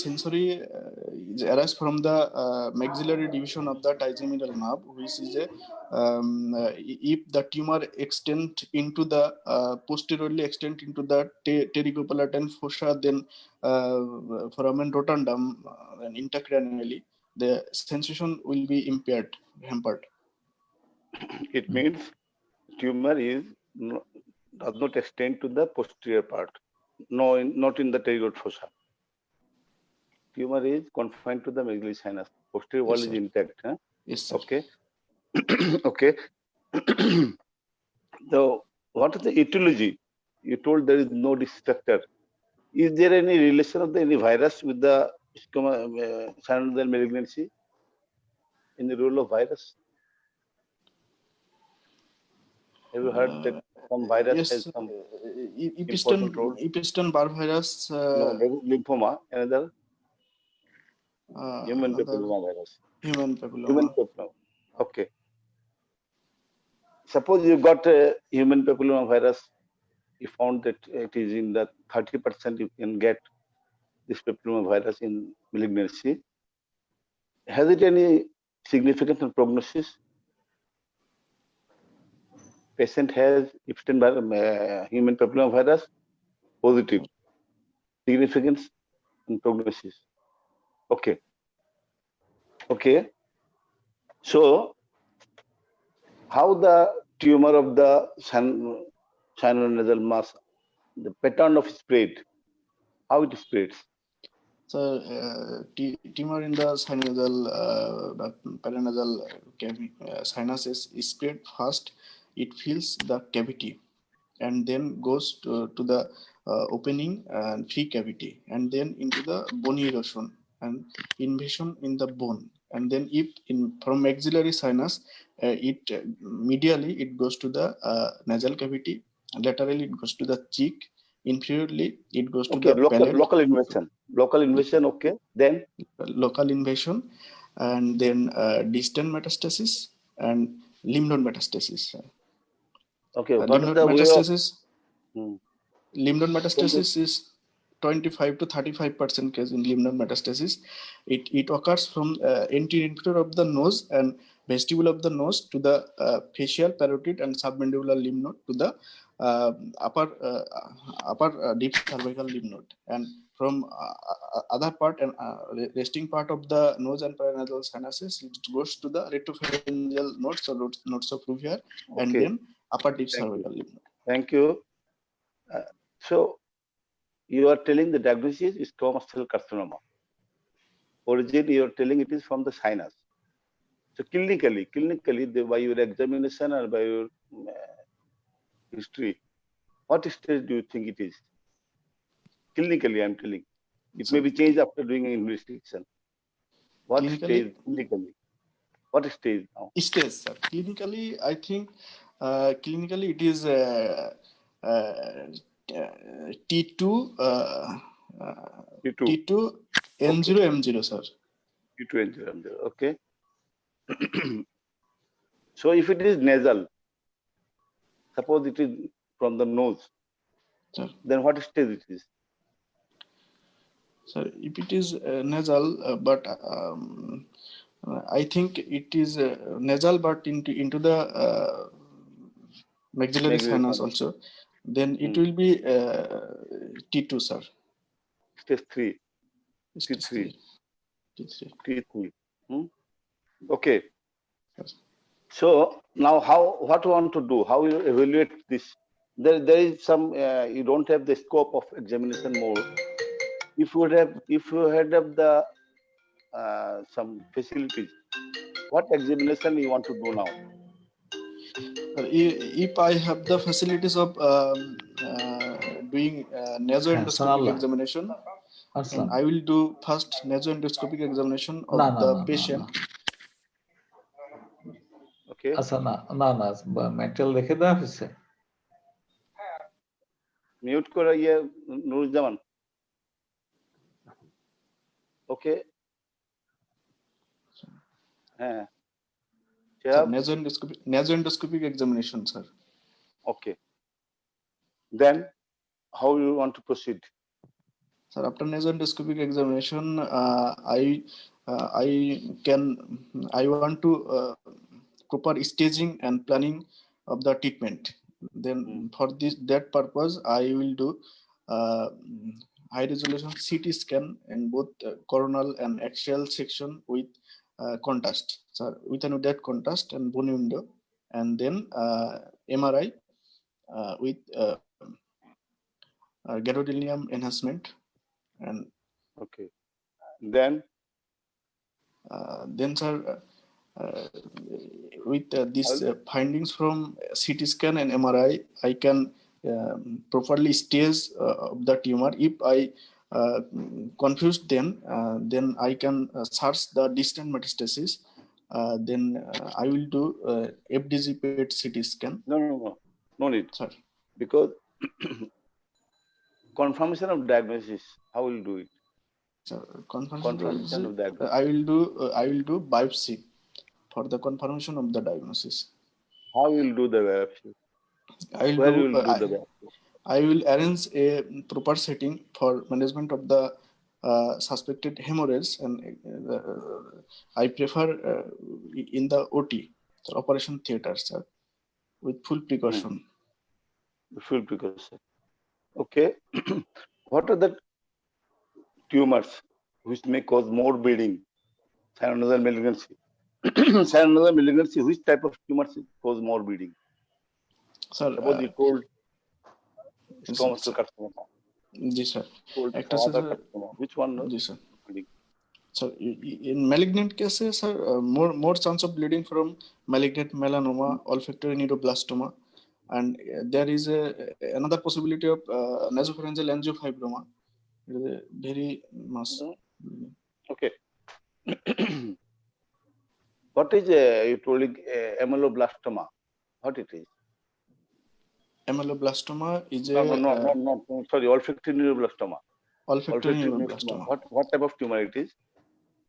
Sensory is arise from the maxillary division of the trigeminal nerve, which is if the tumor extend into the posteriorly extend into the pterygopalatine fossa, then foramen rotundum and intracranially, the sensation will be hampered. It means tumor does not extend to the posterior part. No, not in the pterygoid fossa. Tumor is confined to the maxillary sinus. Posterior wall is intact. Huh? Yes, sir. Okay. Okay. So, what is the etiology? You told there is no structure. Is there any relation of any virus with the sinonasal malignancy? In the role of virus? Have you heard that some virus Yes, has some important role? Episton bar virus. No, there is lymphoma, another human Another papilloma virus. Human papilloma. Human papilloma. Okay. Suppose you got a human papilloma virus, you found that it is in the 30% you can get this papilloma virus in malignancy. Has it any significance in prognosis? Patient has Epstein-Barr human papilloma virus, positive. Significance in prognosis. Okay. Okay. So, how the tumor of the sinonasal mass, the pattern of spread, how it spreads? So, tumor in the sinusal, paranasal sinuses is spread fast. It fills the cavity and then goes to the opening and free cavity, and then into the bony erosion and invasion in the bone. And then if from maxillary sinus, it medially it goes to the nasal cavity, and laterally it goes to the cheek. Inferiorly, it goes to the palate. Local invasion. Local invasion, okay. Then Local invasion, and then distant metastasis and lymph node metastasis. okay. What Lymph is node the way of metastasis? Lymph node metastasis is 25 to 35% case in lymph node metastasis. It occurs from anterior of the nose and vestibule of the nose to the facial, parotid, and submandibular lymph node to the upper deep cervical lymph node. And from other part and resting part of the nose and paranasal sinuses, it goes to the retropharyngeal nodes or nodes of roof hair, and Okay. then upper deep Thank you. cervical lymph node. Thank you. So you are telling the diagnosis is squamous cell carcinoma. Origin, you are telling it is from the sinus. So clinically, by your examination or by your history, what stage do you think it is? Clinically, I'm telling. It may be changed after doing an investigation. What stage clinically? What stage now? Stage, sir. Clinically, I think clinically it is T2 T2. T2 N0 M0, sir. T2 N0. Okay. So if it is nasal, suppose it is from the nose, Sir. then what stage it is? Sir, if it is nasal, but I think it is nasal, but into the maxillary sinus also. Then it will be T2, sir. Stage 3. T3. T3. Okay. Yes. So now, what you want to do? How you evaluate this? There is some. You don't have the scope of examination more. If you had the some facilities, what examination you want to do now? If I have the facilities of doing nasoendoscopic examination, and I will do first nasoendoscopic examination of the patient. Okay. আচ্ছা না material রেখে দেওয়া হয়েছে mute করে নুরুজ্জামান। ওকে। হ্যাঁ। Nasoendoscopic examination, sir. Okay. Then how you want to proceed? Sir, after nasoendoscopic examination, I want to proper staging and planning of the treatment. Then for that purpose, I will do high resolution CT scan in both coronal and axial section with contrast, sir, with and without contrast and bone window, and then MRI with gadolinium enhancement. And okay, then sir, with these findings from CT scan and MRI, I can properly stage of the tumor. If I confused, then I can search the distant metastasis. Then I will do FDG PET CT scan. No need, sir, because confirmation of diagnosis, how will you do it? Confirmation of diagnosis. I will do biopsy for the confirmation of the diagnosis. How will you do the biopsy? I will arrange a proper setting for management of the suspected hemorrhage, and I prefer in the OT, the operation theater, sir, with full precaution. Full precaution. Okay. What are the tumors which may cause more bleeding? Sinonasal malignancy. Sinonasal malignancy, which type of tumors cause more bleeding? Sir, suppose you told squamous cell carcinoma. Yes, sir. Which one? Yes, sir. So in malignant cases, sir, more chance of bleeding from malignant melanoma, olfactory neuroblastoma, and there is another possibility of nasopharyngeal angiofibroma. Very much. Okay. What is you told ameloblastoma? What it is? Ameloblastoma is no, sorry, olfactory neuroblastoma. Olfactory neuroblastoma. What type of tumor it is?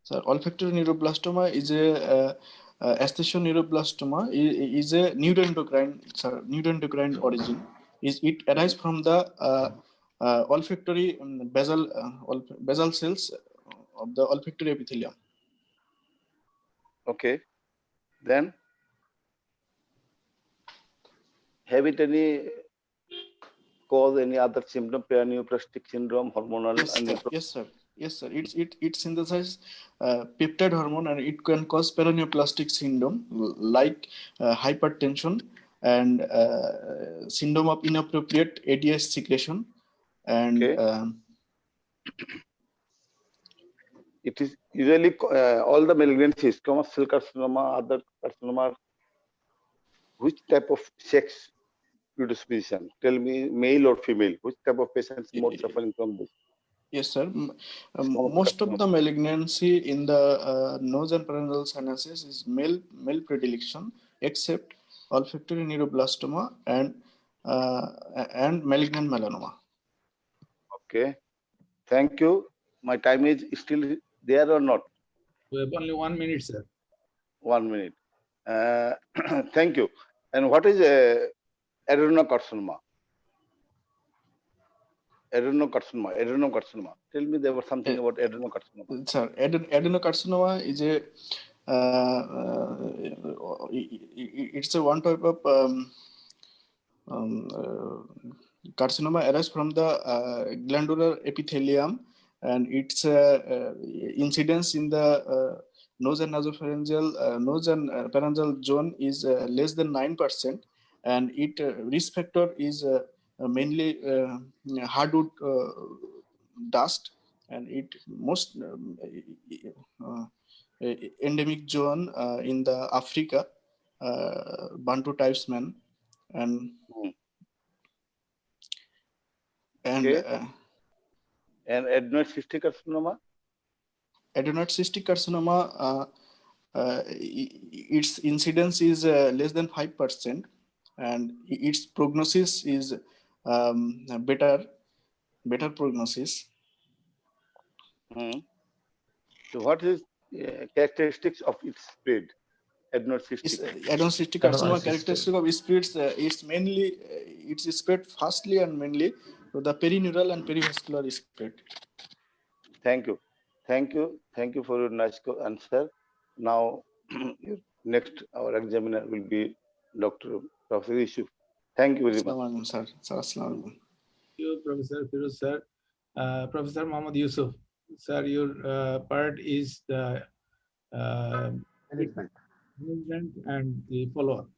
Sir, olfactory neuroblastoma is a neuroblastoma is a neuroendocrine origin. It arises from the olfactory basal cells of the olfactory epithelium. Okay. Then have it any cause any other symptom, paraneoplastic syndrome, hormonal? Yes, sir. Yes, sir. Yes, sir. It synthesizes peptide hormone, and it can cause paraneoplastic syndrome like hypertension and syndrome of inappropriate ADH secretion, and Okay. It is usually all the malignancies, squamous cell carcinoma, other carcinoma. Which type of sex predisposition? Tell me, male or female? Which type of patients more suffering from this? yes, sir. Squamous Most of carcinoma. the malignancy in the nose and paranasal sinuses is male predilection, except olfactory neuroblastoma and malignant melanoma. Okay. Thank you. My time is still there or not? We have only 1 minute, sir. 1 minute. Thank you. And what is adenocarcinoma? Adenocarcinoma. Tell me there was something about adenocarcinoma. Sir, adenocarcinoma is a it's a one type of carcinoma arises from the glandular epithelium, and its incidence in the nose and nasopharyngeal nose and pharyngeal zone is less than 9%, and its risk factor is mainly hardwood dust, and it most endemic zone in the Africa, Bantu tribesmen, and Okay. And adenoid cystic carcinoma? adenoid cystic carcinoma, its incidence is less than 5%, and its prognosis is better prognosis. So what is characteristics of its spread? Adenoid cystic. Adenoid cystic carcinoma characteristic of spreads, it's mainly it's spread fastly and mainly to the perineural and perivascular spread. Thank you. Thank you. Thank you for your nice answer. Now, your next, our examiner will be Dr. Professor Yusuf. Thank you very much. Assalamu alaikum, sir. Assalamu alaikum. Thank you, Professor Firoz, sir. Professor Mohammad Yusuf, sir, your part is the management and the follow-up.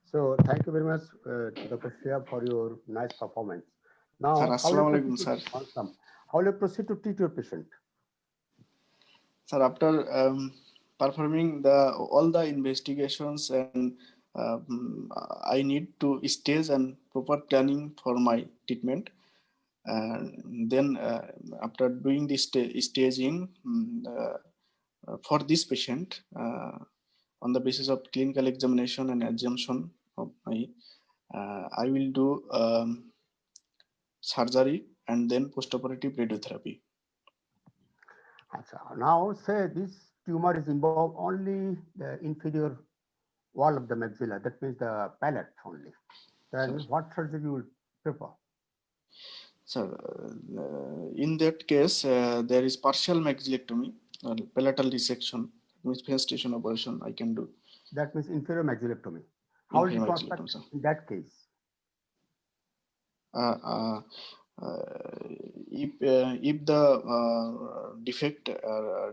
So thank you very much, Dr. Shia, for your nice performance. Now, Sir, how will assalamu you alaikum, sir. awesome. How will you proceed to treat your patient? Sir, after performing all the investigations, and I need to stage and proper planning for my treatment. And then after doing this staging for this patient, on the basis of clinical examination and assumption of my, I will do surgery and then postoperative radiotherapy. Now, say this tumor is involved only the inferior wall of the maxilla, that means the palate only. Then what surgery you will prefer? So, in that case, there is partial maxillectomy, palatal resection, means fenestration operation I can do. That means inferior maxillectomy. How will you construct in that case? If the defect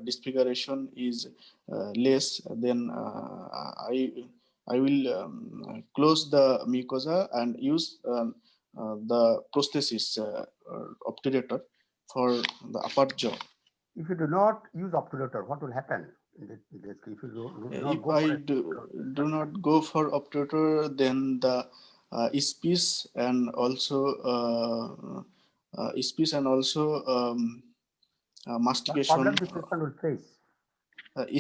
disfiguration is less, then I will close the mucosa and use the prosthesis obturator for the upper jaw. If you do not use obturator, what will happen? If I do not go for obturator, then the speech and also mastication. What problem the patient will face?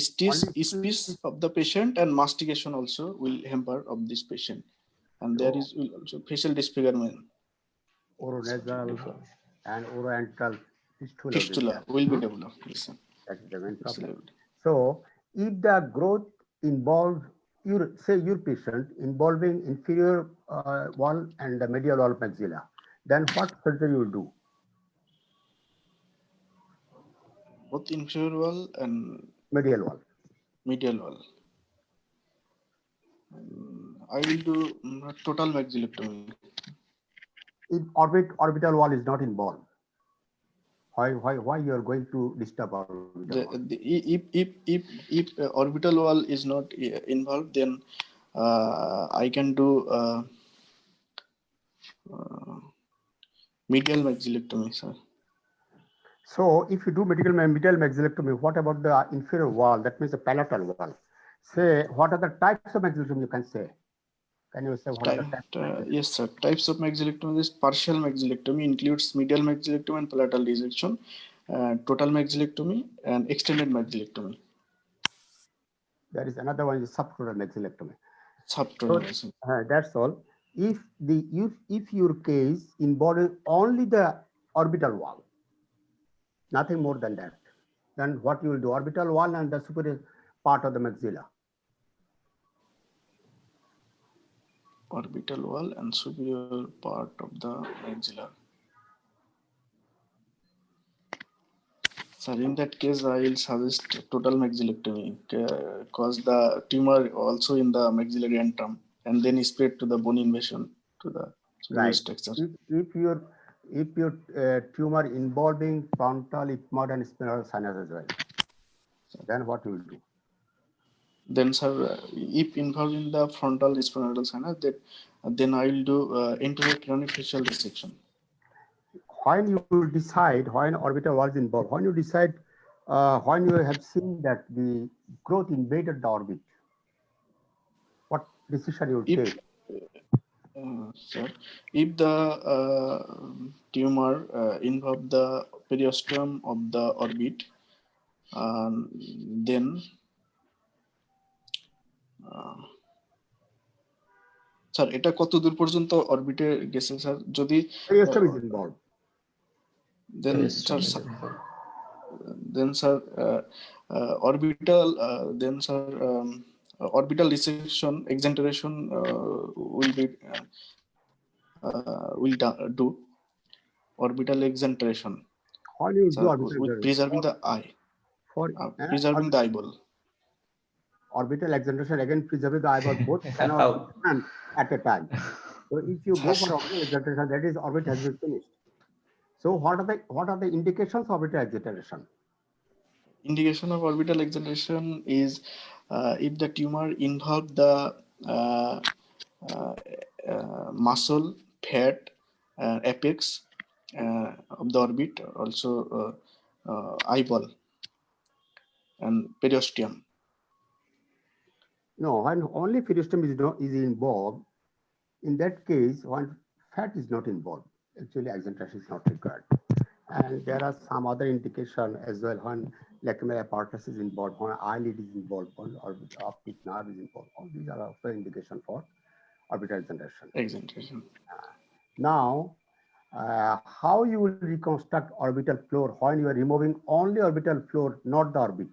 Speech of the patient and mastication also will hamper of this patient, and there is also facial disfigurement. Oronasal and oroantral fistula will be developed. Yes, sir. That is the main problem. So, if the growth involves your patient involving inferior wall and the medial wall of maxilla, then what surgery you will do? Both inferior wall and medial wall. Medial wall. I will do total maxillectomy. if orbital wall is not involved, why you are going to disturb orbital wall? If orbital wall is not involved, then I can do medial maxillectomy, sir. So if you do medial maxillectomy, what about the inferior wall? That means the palatal wall. Say, what are the types of maxillectomy you can say? Can you say what are the types? Yes, sir. Types of maxillectomy is partial maxillectomy includes medial maxillectomy and palatal resection, total maxillectomy and extended maxillectomy. There is another one is subtotal maxillectomy. Subtotal. So, that's all. If your case involves only the orbital wall, nothing more than that, then what you will do? Orbital wall and the superior part of the maxilla. Orbital wall and superior part of the maxilla. So in that case, I will suggest total maxillectomy because the tumor also in the maxillary antrum and then spread to the bone invasion to the Right. structure. If your tumor involving frontal, ethmoid, and spinal sinus as well, then what you will do? Then, sir, if involved in the frontal spinal sinus, then I will do anterior craniofacial resection. When you decide, when orbital wall is involved, when you decide, when you have seen that the growth invaded the orbit, what decision you take? Sir, if the tumor involve the periosteum of the orbit, then sir এটা কত দূর পর্যন্ত অরবিটে গেছে sir যদি Periosteum is involved. Then sir orbital then sir orbital resection exenteration will do orbital exenteration. How do you Sir, do orbital with preserving the eye, preserving the eyeball. Orbital exenteration again preserving the eyeball both cannot happen at a time. So if you go for orbital exenteration, that is orbit has been finished. So what are the indications of orbital exenteration? Indication of orbital exenteration is if the tumor involve the muscle, fat, apex of the orbit, also eyeball and periosteum. No, when only periosteum is involved, in that case, when fat is not involved, actually exenteration is not required. And there are some other indication as well when lacrimal apparatus is involved, when eyelid is involved, when optic nerve is involved. All these are also indication for orbital exenteration. Now, how you will reconstruct orbital floor when you are removing only orbital floor, not the orbit?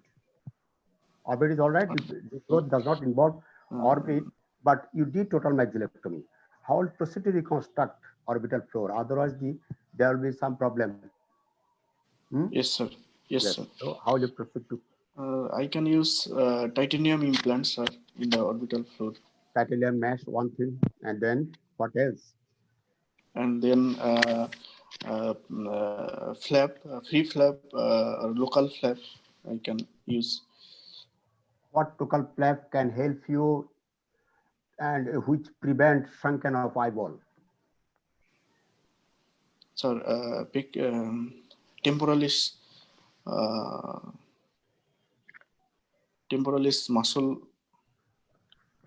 Orbit is all right. The growth does not involve orbit, but you did total maxillectomy. How will proceed to reconstruct orbital floor? Otherwise, there will be some problem. Yes, sir. Yes, sir. So how will you proceed to? I can use titanium implants, sir, in the orbital floor. Titanium mesh, one thing, and then what else? And then flap, free flap, or local flap I can use. What local flap can help you and which prevent shrunken of eyeball? Sir, temporalis muscle.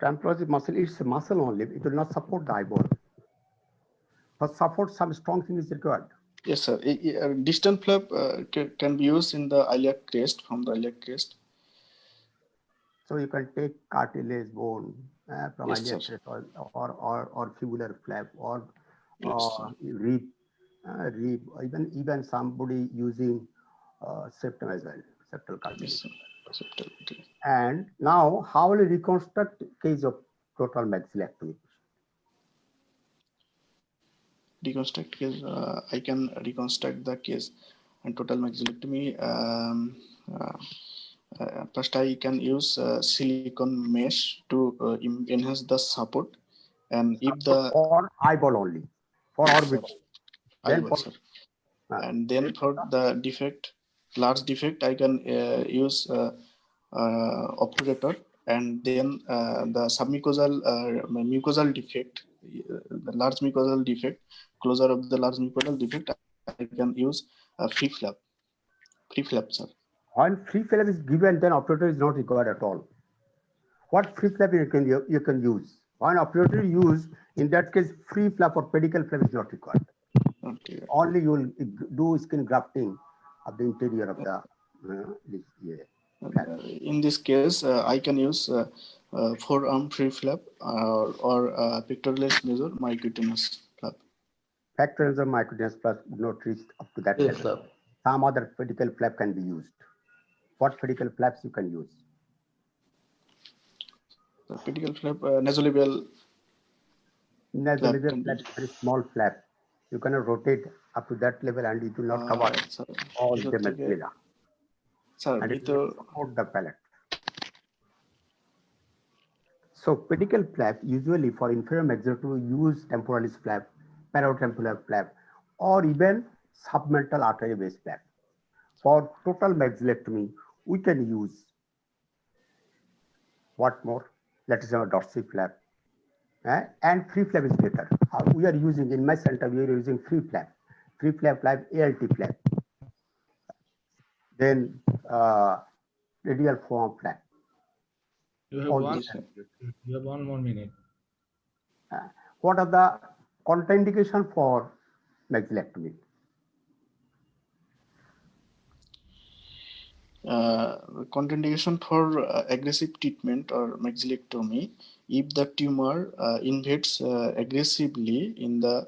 Temporalis muscle is a muscle only. It will not support the eyeball. For support, some strong thing is required. Yes, sir. A distant flap can be used in the iliac crest, from the iliac crest. So you can take cartilage bone from Yes, iliac crest or fibular flap or rib, even somebody using septum as well, septal cartilage. Yes, septal. And now, how will you reconstruct case of total maxillectomy? Reconstruct case, I can reconstruct the case and total maxillectomy. First, I can use silicone mesh to enhance the support, and if the for eyeball only, for Yes, orbital. sir. I Then will, for sir. And then for the defect, large defect, I can use obturator, and then the submucosal mucosal defect, the large mucosal defect, closure of the large mucosal defect, I can use free flap, sir. when free flap is given, then operator is not required at all. What free flap you can use? When operator use, in that case, free flap or pedicle flap is not required. Okay. Only you will do skin grafting of the interior of the flap. In this case, I can use forearm free flap or pectoralis major mycutaneous flap. Factors of microtenous plus would not reach up to that level. Some other pedicle flap can be used. What pedicle flaps you can use? The pedicle flap, nasolabial. Nasolabial flap is a very small flap. You cannot rotate up to that level, and it will not cover all the maxilla. And it will support the palate. So pedicle flap, usually for inferior maxillary, to use temporalis flap, parotemporal flap, or even submental artery base flap. For total maxillectomy, we can use what more? Let us have a dorsal flap. And free flap is better. We are using, in my center, we are using free flap. Free flap like ALT flap. Then radial form flap. You have one more minute. What are the contraindication for maxillectomy? Contraindication for aggressive treatment or maxillectomy, if the tumor invades aggressively in the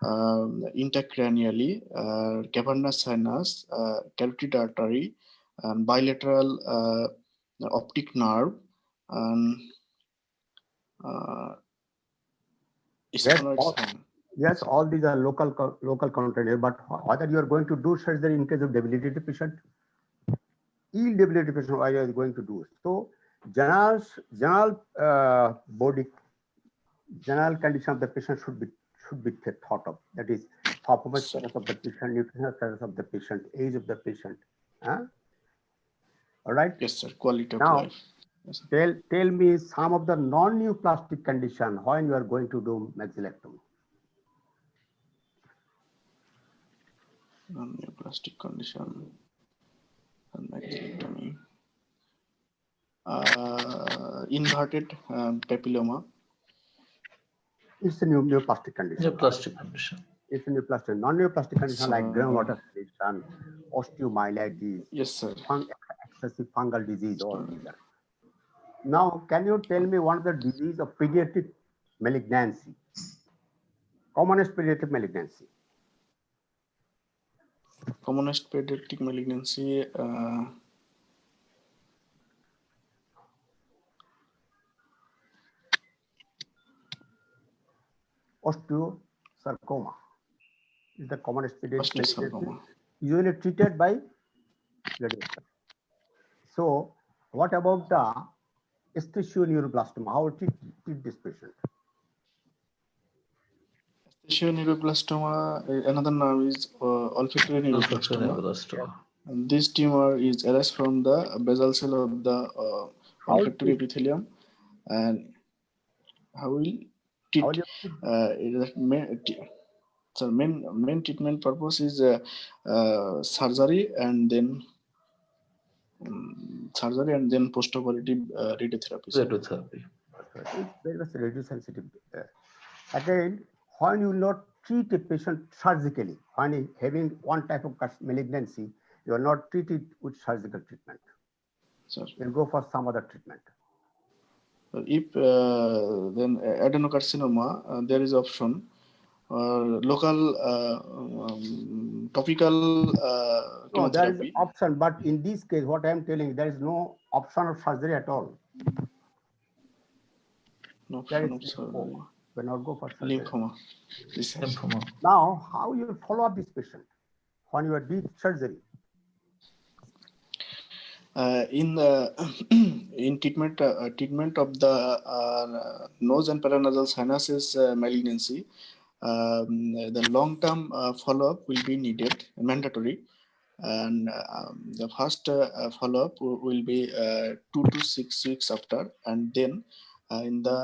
intracranially, cavernous sinus, carotid artery, bilateral optic nerve, and Yes, all these are local contraindications, but whether you are going to do surgery in case of debilitated patient, ill debilitated patient, why are you going to do it? So general condition of the patient should be thought of. That is, performance status of the patient, nutritional status of the patient, age of the patient. All right. Yes, sir. Quality of now, life. Yes, tell me some of the non-neoplastic condition when you are going to do maxillectomy. Non-neoplastic condition and maxillectomy. Inverted papilloma. It's a neoplastic condition. Neoplastic condition. It's a neoplastic. Non-neoplastic condition like groundwater condition, osteomyelitis, yes, sir. Excessive fungal disease, all these are. Now, can you tell me one of the disease of pediatric malignancy? Commonest pediatric malignancy. Commonest pediatric malignancy. Osteosarcoma is the commonest pediatric malignancy, Osteosarcoma. usually treated by radiation. So, what about the esthesioneuroblastoma? How to treat this patient? Esthesioneuroblastoma, another name is olfactory neuroblastoma. And this tumor is arises from the basal cell of the olfactory epithelium, and how will treat? Main treatment purpose is surgery and then postoperative radiotherapy. Radiotherapy. It's very much radiosensitive. Again, when you not treat a patient surgically, when he having one type of malignancy, you are not treated with surgical treatment. Sir. You'll go for some other treatment. If then adenocarcinoma, there is option. Local topical no, there is chemotherapy. option, but in this case, what I am telling, there is no option of surgery at all. No there option is of surgery. Will not go for surgery. Lymphoma. Now, how you will follow up this patient when you are doing surgery? In treatment of the nose and paranasal sinuses malignancy, the long-term follow-up will be needed, mandatory. And the first follow-up will be 2 to 6 weeks after, and then in the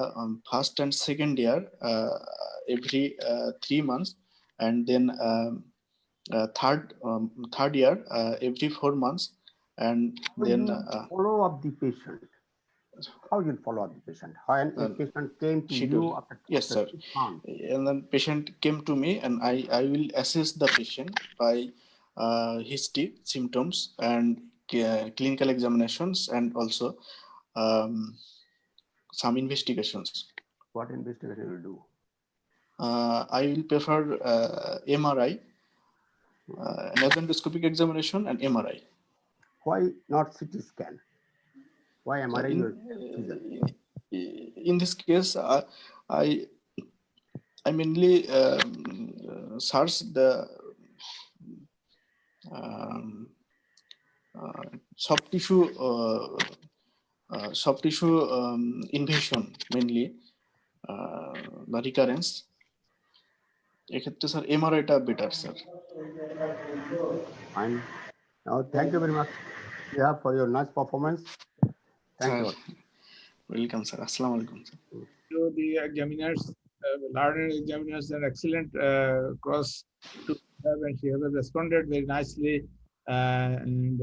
first and second year, every 3 months, and then third year every 4 months, and How then you follow up the patient? How you follow up the patient? When a patient came to schedule. you after Yes, sir. 6 months, And then patient came to me, and I will assess the patient by history, symptoms, and clinical examinations, and also some investigations. what investigation you will do? I will prefer MRI, endoscopic examination, and MRI. Why not CT scan? Why MRI you chosen? In this case, I mainly search the soft tissue invasion, mainly the recurrence. এক্ষেত্রে sir এমআরআইটা better sir. Fine. Now, thank you very much, yeah, for your nice performance. Thank you. Welcome sir, আসসালামু আলাইকুম sir. To the examiners, learned examiners, and excellent cross to have, and she has responded very nicely, and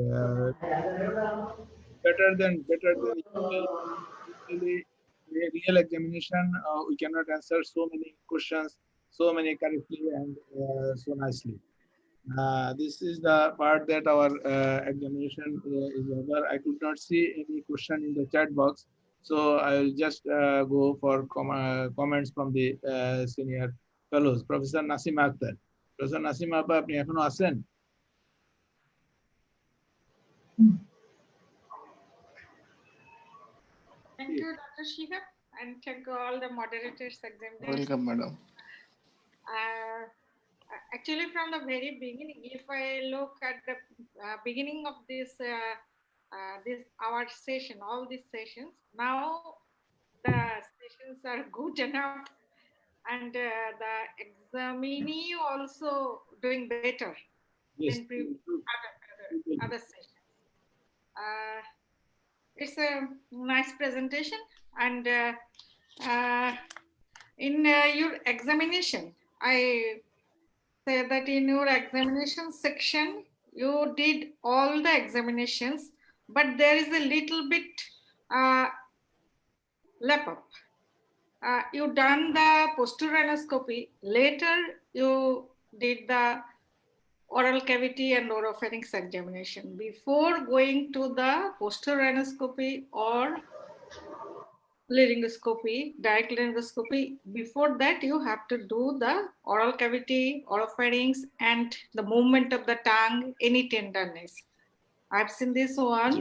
better than usually a real examination. We cannot answer so many questions, so many correctly and so nicely. This is the part that our examination is over. I could not see any question in the chat box, so I will just go for comments from the senior fellows. Professor Nasim Akhtar. Professor Nasim Akhtar, আপনি এখনো আছেন? Thank you, Dr. Shihab, and thank you all the moderators, examiners. Welcome, madam. Actually, from the very beginning, if I look at the beginning of this our session, all these sessions, now the sessions are good enough, and the examinee also doing better than other sessions. It's a nice presentation, and in your examination, I say that in your examination section, you did all the examinations, but there is a little bit lap up. You done the posterior endoscopy, later you did the oral cavity and oropharynx examination. Before going to the posterior endoscopy or laryngoscopy, direct laryngoscopy, before that you have to do the oral cavity, oropharynx, and the movement of the tongue, any tenderness. I've seen this one,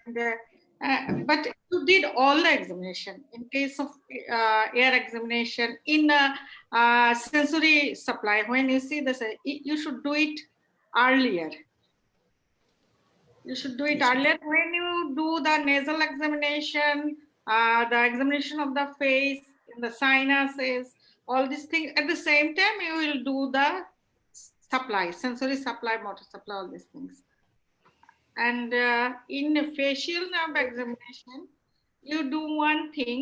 and, but you did all the examination. In case of air examination, in sensory supply, when you see this, you should do it earlier. You should do it earlier. When you do the nasal examination, the examination of the face, in the sinuses, all these things, at the same time, you will do the supply, sensory supply, motor supply, all these things. And in a facial nerve examination, you do one thing,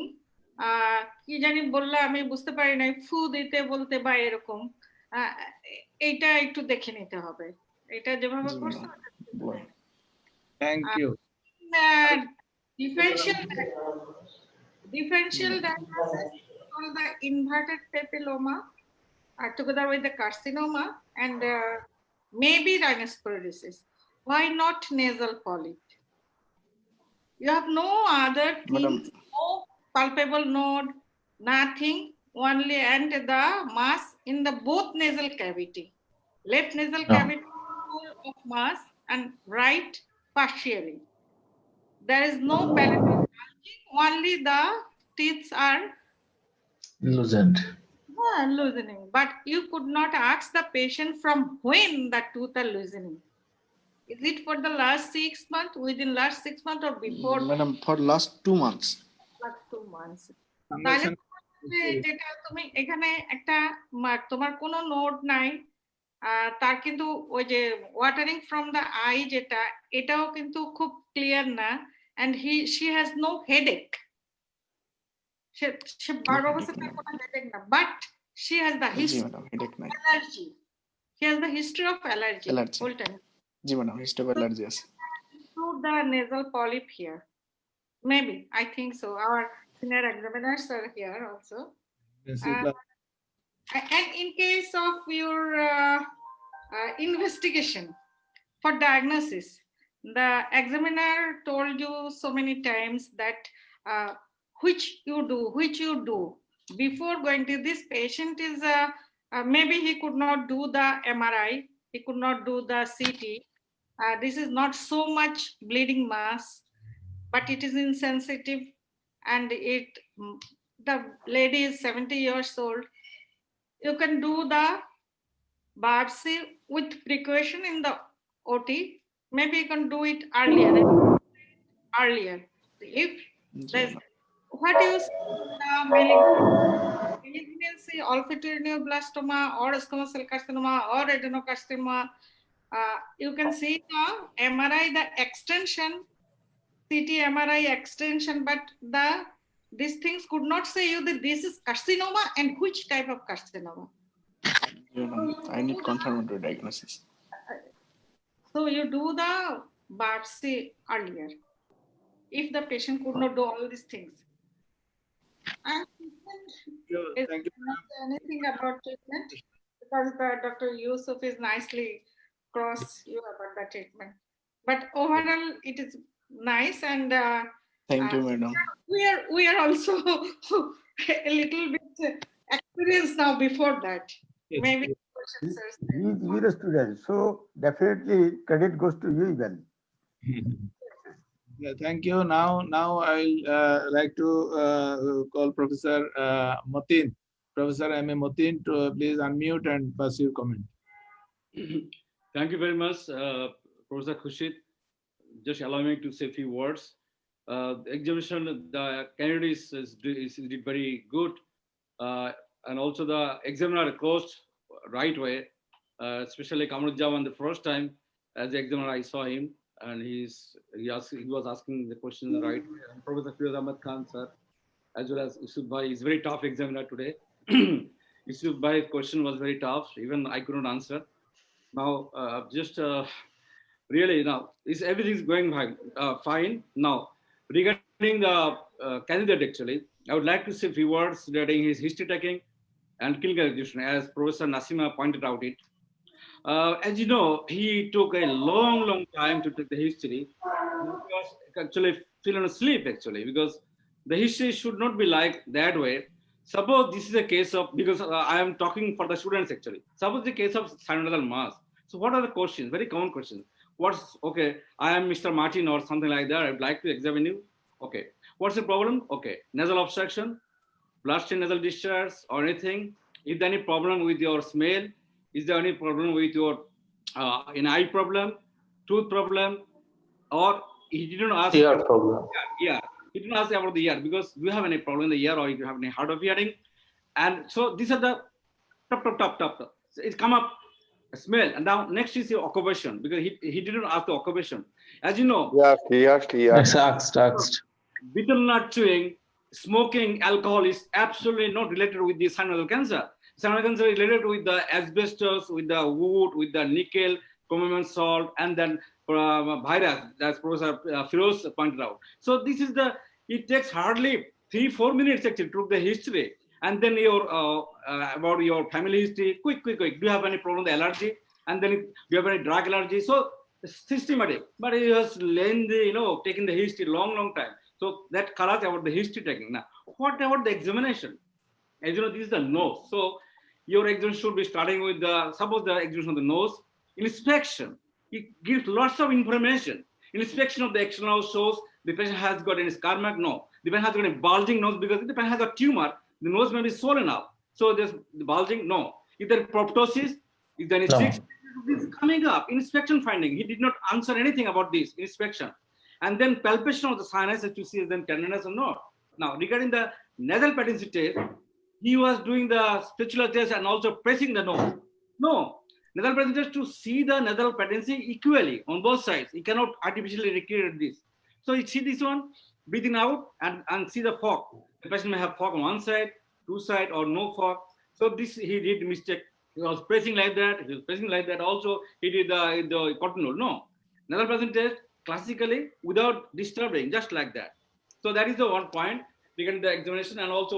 কি জানি বললে আমি বুঝতে পারি না, ফু দিতে বলতে বা এরকম, এটা একটু দেখে নিতে হবে, এটা যেভাবে করছো। Thank you. Differential diagnosis for the inverted papilloma together with the carcinoma and maybe rhinosporosis. Why not nasal polyp? You have no other things, no palpable node, nothing, only and the mass in the both nasal cavity. Left nasal cavity full of mass and right partially. There is no palatal bulging, only the teeth are loosened. Loosening. But you could not ask the patient from when the tooth are loosening. Is it for the last 6 months, within last 6 months, or before? Madam, for last 2 months. Last 2 months. যেটা তুমি এখানে একটা তোমার কোনো note নাই, তার কিন্তু ওই যে ওয়াটারিং ফ্রম দ্য আই যেটা, এটাও কিন্তু খুব ক্লিয়ার না, and she has no headache. সে বারবার বলছে তার কোনো হেডেক না, but she has the history allergy, she has the history of allergy whole time. জি ম্যাডাম, হিস্ট্রি অফ অ্যালার্জি আছে। The nasal polyp here, maybe, I think so. Our senior examiners are here also. And in case of your investigation for diagnosis, the examiner told you so many times that which you do before going to this patient is maybe he could not do the MRI, he could not do the CT. This is not so much bleeding mass, but it is insensitive, and the lady is 70 years old. You can do the biopsy with precaution in the OT. Maybe you can do it earlier. If there's, what do you see, the malignancy, olfactorineuroblastoma or squamous cell carcinoma or adenocarcinoma, you can see the MRI, the extension, CT MRI extension, but these things could not say you that this is carcinoma and which type of carcinoma. I need confirmatory diagnosis. So you do the biopsy earlier if the patient could not do all these things. And Thank you. not anything about treatment, because Dr. Yusuf is nicely cross you about the treatment. But overall, it is nice, and thank you, madam. We are also a little bit experienced now. Before that, maybe You're a student, so definitely credit goes to you even. Yeah, thank you. Now I'll like to call Professor Mateen. Professor M.A. Mateen, to please unmute and pass your comment. Thank you very much, Professor Khushid. Just allow me to say a few words. The examination, the candidates did very good, and also the examiner closed right way, especially Dr.Jami the first time as the examiner I saw him, and he was asking the question the right way. And Professor Firoz Ahmed Khan sir, as well as Yusuf Bhai, is very tough examiner today. Yusuf Bhai's question was very tough, even I couldn't answer. Now really now everything's going fine. Now regarding the candidate, actually I would like to say a few words regarding his history taking and clinical examination, as Professor Nasima pointed out it. As you know, he took a long time to take the history. He was actually feeling asleep, actually, because the history should not be like that way. Suppose this is a case of, because I am talking for the students, actually. Suppose the case of sinonasal mass. So what are the questions? Very common questions. Okay, I am Mr. Martin or something like that. I'd like to examine you. Okay. What's the problem? Okay. Nasal obstruction, bloodstream nasal discharge or anything. Is there any problem with your smell? Is there any problem with your an eye problem, tooth problem, or he didn't ask ear problem? Yeah, he didn't ask about the ear, because do you have any problem in the ear or you have any hard of hearing? And so these are the top. So it's come up smell, and now next is your occupation, because he didn't ask the occupation. As you know, Asked. Betel nut chewing, smoking, alcohol is absolutely not related with the sinonasal cancer. Sinonasal cancer is related with the asbestos, with the wood, with the nickel, chromium salt, and then virus, as Professor Firoz pointed out. So this is it takes hardly 3-4 minutes actually to the history, and then your about your family history, quick. Do you have any problem with allergy? And then do you have any drug allergy? So systematic, but he was lengthy, taking the history long time. So that colors about the history taking. Now, what about the examination? As you know, this is the nose. So your examination should be starting with suppose the examination of the nose. Inspection, it gives lots of information. Inspection of the external shows the patient has got any scar mark. No, the patient has got a bulging nose, because if the patient has a tumor, the nose may be swollen up. So there's the bulging. No, if there is proptosis, if there is this is coming up. Inspection finding, he did not answer anything about this inspection. And then palpation of the sinus, as you see, then tenderness or not. Now regarding the nasal patency test, he was doing the spatula test and also pressing the nose. No, nasal presenters to see the nasal patency equally on both sides. He cannot artificially recreate this. So you see this one, breathing out and see the fog. The patient may have fog on one side, two side, or no fog. So this he did mistake. He was pressing like that. He was pressing like that. Also, he did the cotton wool. No, nasal present test classically without disturbing, just like that. So that is the one point regarding the examination. And also,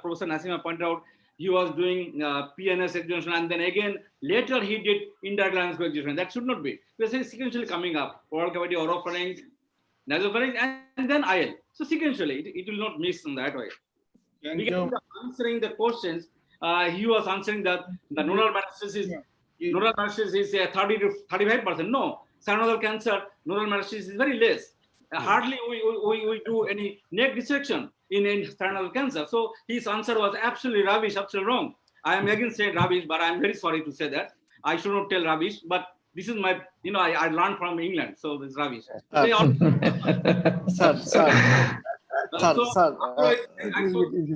Professor Nasima pointed out he was doing PNS examination, and then again later he did indirect laryngeal examination. That should not be. We are saying sequentially coming up: oral cavity, oropharynx, nasopharynx, and then IL. So sequentially, it will not miss in that way. Regarding answering the questions, he was answering that the neural metastasis is 30 to 35%. No, sinonasal cancer neural metastasis is very less. Hardly we do any neck dissection in sinonasal cancer. So his answer was absolutely rubbish, absolutely wrong. I am again saying rubbish, but I am very sorry to say that. I should not tell rubbish, but this is my, I learned from England, so it's rubbish.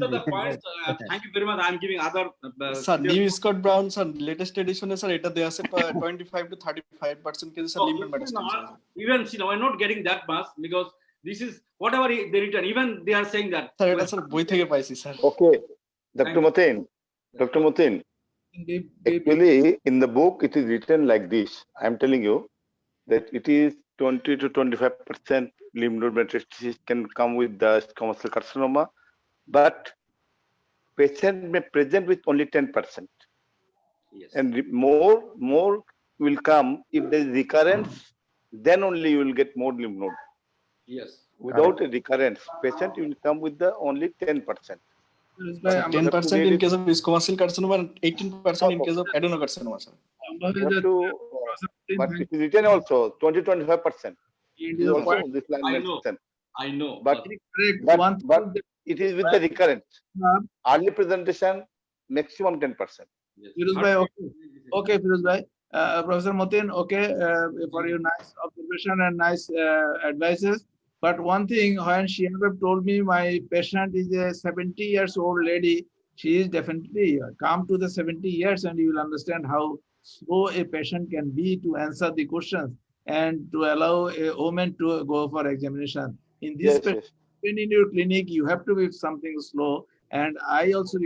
The points, thank you very much. I'm giving other. Sir, New Scott Brown, sir, latest edition, sir, it is 25 to 35% cases are lymph node metastasis. Even we're not getting that much because this is whatever they written. Even they are saying that. Sir, it is boi theke paisi, sir. Okay, Dr. Mateen. Actually, in the book, it is written like this. I am telling you that it is 20 to 25% lymph node metastasis can come with the squamous cell carcinoma, but patient may present with only 10%. Yes. And more will come if there is recurrence. Then only you will get more lymph node. Yes. Without a recurrence, patient will come with the only 10%. 10% in case of squamous cell carcinoma and 18% in case of adenocarcinoma, sir. But it is written also 20-25%. This line I know. But it is with the recurrence. Early presentation, maximum 10%. Yes. Okay, Firuz bhai. Professor Mateen, okay, for your nice observation and nice advices. But one thing, when she told me my patient is a 70 years old lady, she is definitely come to the 70 years and you will understand how slow a patient can be to answer the questions and to allow a woman to go for examination. In this in your clinic, you have to be something slow. And I also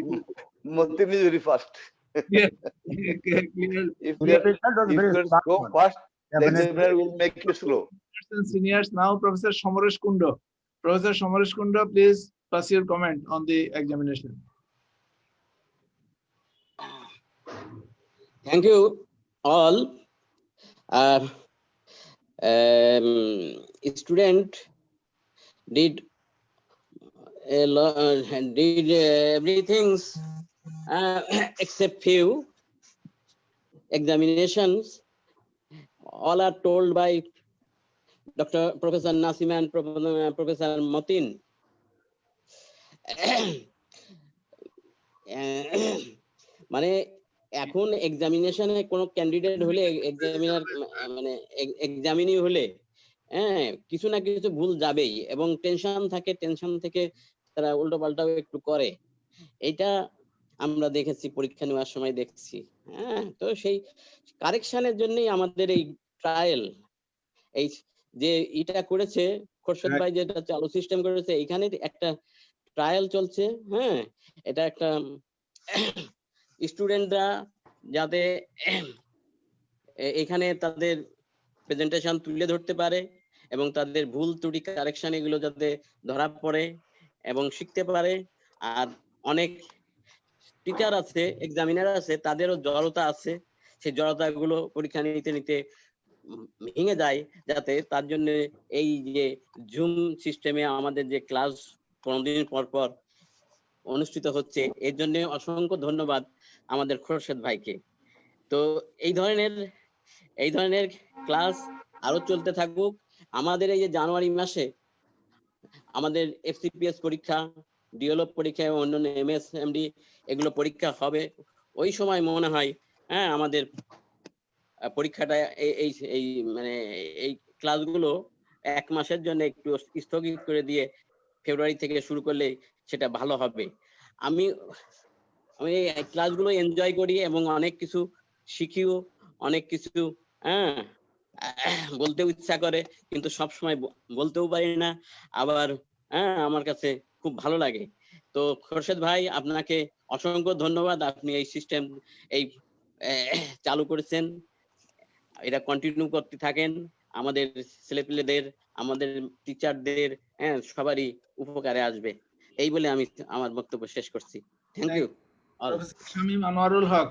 Mateen is very fast. Yeah. If you go fast, the examiner will make you slow. Seniors now, Professor Somoresh Kundo. Professor Somoresh Kundo, please pass your comment on the examination. Thank you all. Student did everything except few examinations. All are told by Professor Nasima and Professor Mateen. মানে এখন এক্সামিনেশনে কোন candidate হলে examiner মানে examinee হলে কিছু না কিছু ভুল যাবেই এবং টেনশন থেকে তারা উল্টো পাল্টাও একটু করে। এটা আমরা দেখেছি পরীক্ষা নেওয়ার সময় দেখছি। তো সেই কারেকশনের জন্যই আমাদের এই ট্রায়াল, এই যে এটা করেছে খোরশেদ ভাই, যেটা চালু সিস্টেম করেছে, এখানে একটা ট্রায়াল চলছে। এটা একটা স্টুডেন্টরা যাতে এখানে তাদের প্রেজেন্টেশন তুলে ধরতে পারে এবং তাদের ভুল ত্রুটি কারেকশন এগুলো যাতে ধরা পড়ে এবং শিখতে পারে। আর অনেক টিচার আছে, এক্সামিনার আছে, তাদেরও জড়তা আছে, সেই জড়তাগুলো পরীক্ষা নিতে ভেঙে যায় যাতে। তার জন্য এই যে জুম সিস্টেমে আমাদের যে ক্লাস 15 দিন পর অনুষ্ঠিত হচ্ছে, এর জন্য অসংখ্য ধন্যবাদ আমাদের খোরশেদ ভাইকে। তো এই ধরনের ক্লাস আরো চলতে থাকুক। আমাদের এই যে জানুয়ারি মাসে আমাদের এফসিপিএস পরীক্ষা, ডিএলও পরীক্ষা এবং অন্যান্য এমএসএমডি এগুলো পরীক্ষা হবে। ওই সময় মনে হয় আমাদের পরীক্ষাটা এই মানে এই ক্লাসগুলো 1 মাসের জন্য একটু স্থগিত করে দিয়ে ফেব্রুয়ারি থেকে শুরু করলে সেটা ভালো হবে। আমি আমি এই ক্লাসগুলো এনজয় করি এবং অনেক কিছু শিখিও, অনেক কিছু হ্যাঁ বলতেও ইচ্ছা করে, কিন্তু সব সময় বলতেও পারি না। আবার আমার কাছে খুব ভালো লাগে। তো খোরশেদ ভাই, আপনাকে অসংখ্য ধন্যবাদ। আপনি এই সিস্টেম এই চালু করেছেন, এটা কন্টিনিউ করতে থাকেন। আমাদের ছেলেপিলেদের, আমাদের টিচারদের সবারই উপকারে আসবে। এই বলে আমি আমার বক্তব্য শেষ করছি। Thank you. Professor Shamim Anwarul Haque,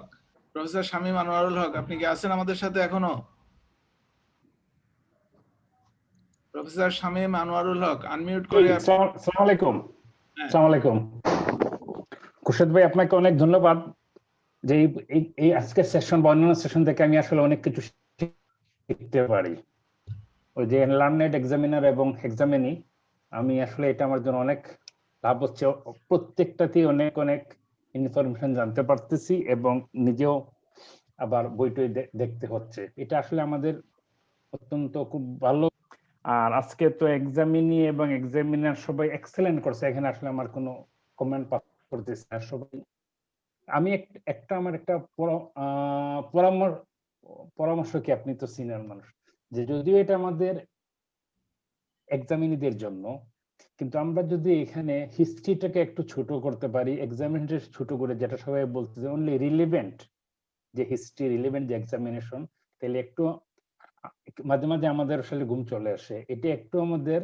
professor Shamim Anwarul Haque, আপনি কি আছেন আমাদের সাথে এখনো? প্রফেসর শামীম আনোয়ারুল হক, আনমিউট করে। আসসালামু আলাইকুম। আসসালামু আলাইকুম খুরশেদ ভাই, আপনাকে অনেক ধন্যবাদ যে এই আজকের সেশন বা অন্যান্য সেশন থেকে আমি আসলে অনেক কিছু শিখতে পারি। ওই যে লার্নেড এক্সামিনার এবং এক্সামিনি, আমি আসলে এটা আমার জন্য অনেক লাভ হচ্ছে। প্রত্যেকটাতেই অনেক অনেক ইনফরমেশন জানতে পারতেছি এবং নিজেও আবার বইটই দেখতে হচ্ছে। এটা আসলে আমাদের অত্যন্ত খুব ভালো। আর আজকে তো এক্সামিনি এবং এক্সামিনার সবাই এক্সেলেন্ট করছে, এখানে আসলে আমার কোনো কমেন্ট পাস করতেছি না। সবাই আমি আমার একটা পরামর্শ কি, আপনি তো সিনিয়র মানুষ, যে যদিও এটা আমাদের এক্সামিনিদের জন্য, কিন্তু আমরা যদি এখানে হিস্ট্রিটাকে একটু ছোট করতে পারি, এক্সামিনেশন ছোট করে, যেটা সবাই বলতেছে অনলি রিলেভেন্ট যে হিস্ট্রি, রিলেভেন্ট যে এক্সামিনেশন, তাহলে একটু মাঝে মাঝে আমাদের আসলে ঘুম চলে আসে। এটা একটু আমাদের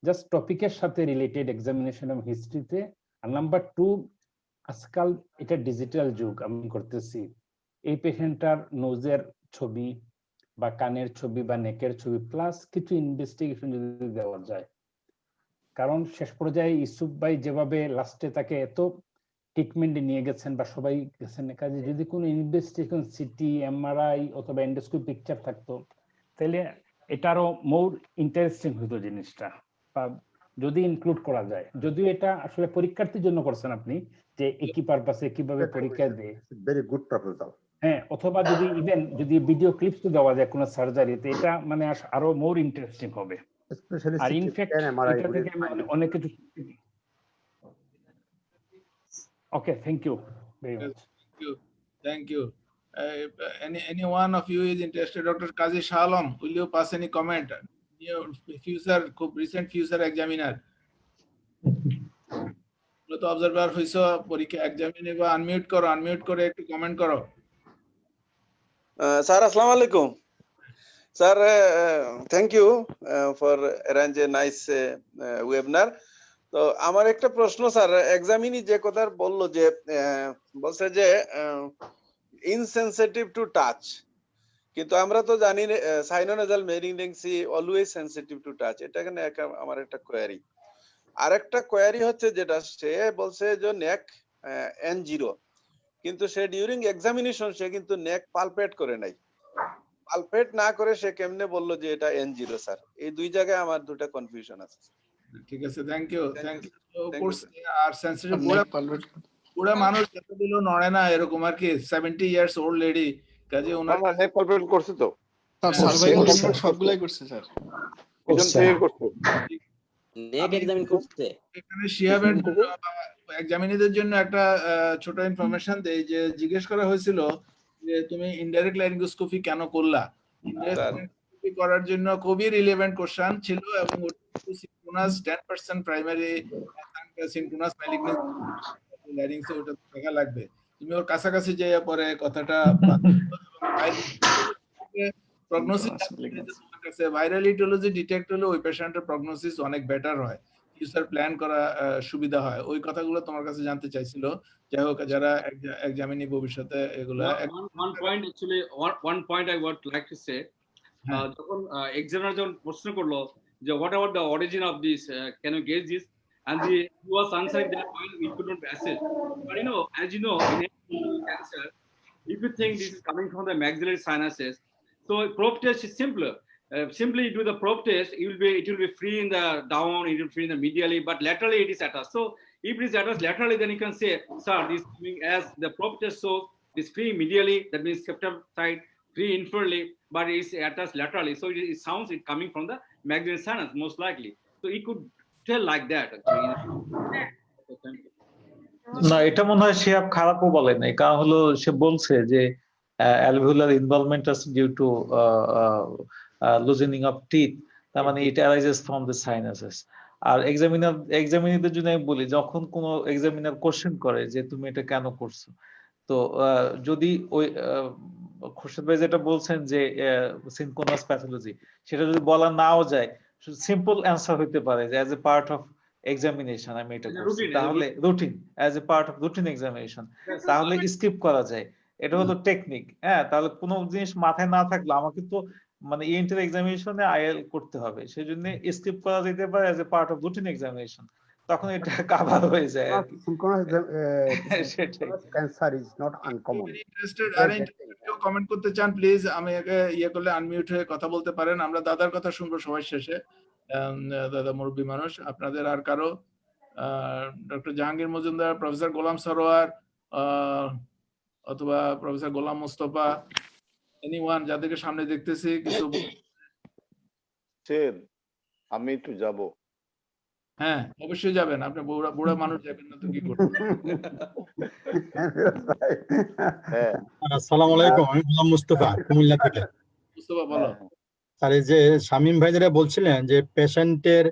জাস্ট টপিকের সাথে রিলেটেড এক্সামিনেশন এবং হিস্ট্রিতে। আর নাম্বার 2, আজকাল এটা ডিজিটাল যুগ, আমি করতেছি এই পেশেন্টটার নোজের ছবি বা কানের ছবি বা নেকের ছবি প্লাস কিছু ইনভেস্টিগেশন যদি দেওয়া যায়, কারণ শেষ পর্যায়ে ইউসুফ ভাই যেভাবে লাস্টে তাকে এত ট্রিটমেন্টে নিয়ে গেছেন বা সবাই গেছেন, কাজে যদি কোনো ইনভেস্টিগেশন সিটি, এমআরআই অথবা এন্ডোস্কোপি পিকচার থাকতো, তাহলে এটা আরো মোর ইন্টারেস্টিং হতো জিনিসটা, বা যদি ইনক্লুড করা যায়। যদিও এটা আসলে পরীক্ষার্থীর জন্য করছেন আপনি, যে একই পারপাসে কিভাবে পরীক্ষা দেয়, ভেরি গুড প্রপোজাল। হ্যাঁ, অথবা যদি ইভেন যদি ভিডিও ক্লিপস দেওয়া যায় কোনো সার্জারিতে, এটা মানে আরো মোর ইন্টারেস্টিং হবে। স্পেশালি আর ইনফ্যাক্ট এটা থেকে আমি অনেক কিছু। Okay, thank you very much. Thank you. Any one of you is interested? Dr. Qazi Shalom, will you pass any comment? Your recent future examiner. তো অবজারভার হইছো, পরীক্ষা এক্সামিনে বা আনমিউট করে একটু কমেন্ট করো। স্যার আসসালামু আলাইকুম। Sir thank you for arrange a nice webinar. তো আমার একটা প্রশ্ন স্যার, এক্সামিনি যে কথা বললো, যে বলছে যে ইনসেনসিটিভ টু টাচ, কিন্তু আমরা তো জানি সাইনোনাজাল মেলিগন্যান্সি অলওয়েজ সেনসিটিভ টু টাচ। এটা এখানে আমার একটা কোয়ারি। আরেকটা কোয়ারি হচ্ছে, যেটা সে বলছে যে নেক N0, কিন্তু সে ডিউরিং এক্সামিনেশন সে কিন্তু নেক পালপেট করে নাই। পালপেট না করে সে কেমনে বললো যে এটা N0 স্যার? এই দুই জায়গায় আমার দুটো কনফিউশন আছে। ঠিক আছে, থ্যাংক ইউ। আর সেনসিটিভ পুরো মানুষ যত দিলো নড়ে না, এরকম আর কি। 70 ইয়ার্স ওল্ড লেডি, কাজে ওনার নেক পালপেট করছে তো স্যার, সবগুলাই করছে স্যার। পিছন থেকে করছে, নেক এক্সামিন করতে। এখানে শিহাবের এক্সামিনিদের জন্য একটা ছোট ইনফরমেশন দেই, যে জিজ্ঞেস করা হয়েছিল যে তুমি ইনডাইরেক্ট ল্যারিঙ্গোস্কোপি কেন করলা। ইনডাইরেক্ট ল্যারিঙ্গোস্কোপি করার জন্য খুবই রিলেভেন্ট কোশ্চেন ছিল, এবং সিনক্রোনাস 10% প্রাইমারি সিনক্রোনাস ম্যালিগন্যান্সি ল্যারিঙ্গসে ওটা দেখা লাগবে। তুমি ওর কাছাকাছি যে পরে কথাটা প্রগনোসিস তোমার কাছে ভাইরাল ইটিওলজি ডিটেক্ট হলে ওই পেশেন্টের প্রগনোসিস অনেক বেটার হয়, ফিউচার প্ল্যান করা সুবিধা হয়। ওই কথাগুলো তোমার কাছে জানতে চাইছিল। যাই হোক, যারা এক্সামিনি ভবিষ্যতে এগুলো one point I would like to say, যখন এক্সামিনার যখন প্রশ্ন করলো যে what about the origin of this, can you guess this, and he was answering that while we could not assess. But as you know, in cancer, if you think this is coming from the maxillary sinuses, so probe test is simpler. Simply do the probe test, it will be free in the down, it will be free in the medially, but laterally it is attached. So if it is attached laterally, then you can say, sir, this is coming as the probe test shows, this free medially, that means septum side, free inferiorly, but it is attached laterally. So it sounds it coming from the maxillary sinus most likely. So it could tell like that actually. না, এটা মনে হয় সে খারাপও বলে নাই, কারণ হলো সে বলছে যে অ্যালভিউলার ইনভলভমেন্ট আছে ডিউ টু লুজেনিং অফ টিথ, তার মানে ইট অ্যারাইজেস ফ্রম দ্য সাইনাসেস। আর এক্সামিনারদের জন্য আমি বলি, যখন কোনো এক্সামিনার কোশ্চেন করে যে তুমি এটা কেন করছো, তো যদি ওই খুরশেদ ভাই যেটা বলছেন যে সিনকোনাস প্যাথোলজি, সেটা যদি বলা নাও যায়, সিম্পল অ্যান্সার হইতে পারে যে as a part of examination আমি এটা করছি, তাহলে routine, as a part of routine examination, তাহলে স্কিপ করা যায়। এটা হলো টেকনিক। হ্যাঁ, তাহলে কোনো জিনিস মাথায় না থাকলে আমাকে তো মানে ইন্টার এক্সামিনেশনে আইএল করতে হবে, সেই জন্য স্কিপ করা যেতে পারে as a part of routine examination, তখন এটা কভার হয়ে যায় আর কি। সেটাই। Cancer is not uncommon. Interested আর কেউ কমেন্ট করতে চান প্লিজ, আমি আগে ইয়ে করলে আনমিউট হয়ে কথা বলতে পারেন। আমরা দাদার কথা শুনবো সবার শেষে। দাদা মুরব্বী মানুষ, আপনাদের আর কারো, ডক্টর জাহাঙ্গীর মজুমদার, প্রফেসর গোলাম সরোয়ার, অথবা প্রফেসর গোলাম মোস্তফা, এনিওয়ান যাদেরকে সামনে দেখতেছি কিছু? স্যার আমি একটু যাব। হ্যাঁ অবশ্যই যাবেন, আপনি বুড়া মানুষ, যাবেন না তো কি করবেন? হ্যাঁ, আসসালামু আলাইকুম, আমি গোলাম মুস্তফা, কুমিল্লা থেকে। মুস্তফা বলো। আর এই যে শামীম ভাই যেটা বলছিলেন যে পেশেন্টের,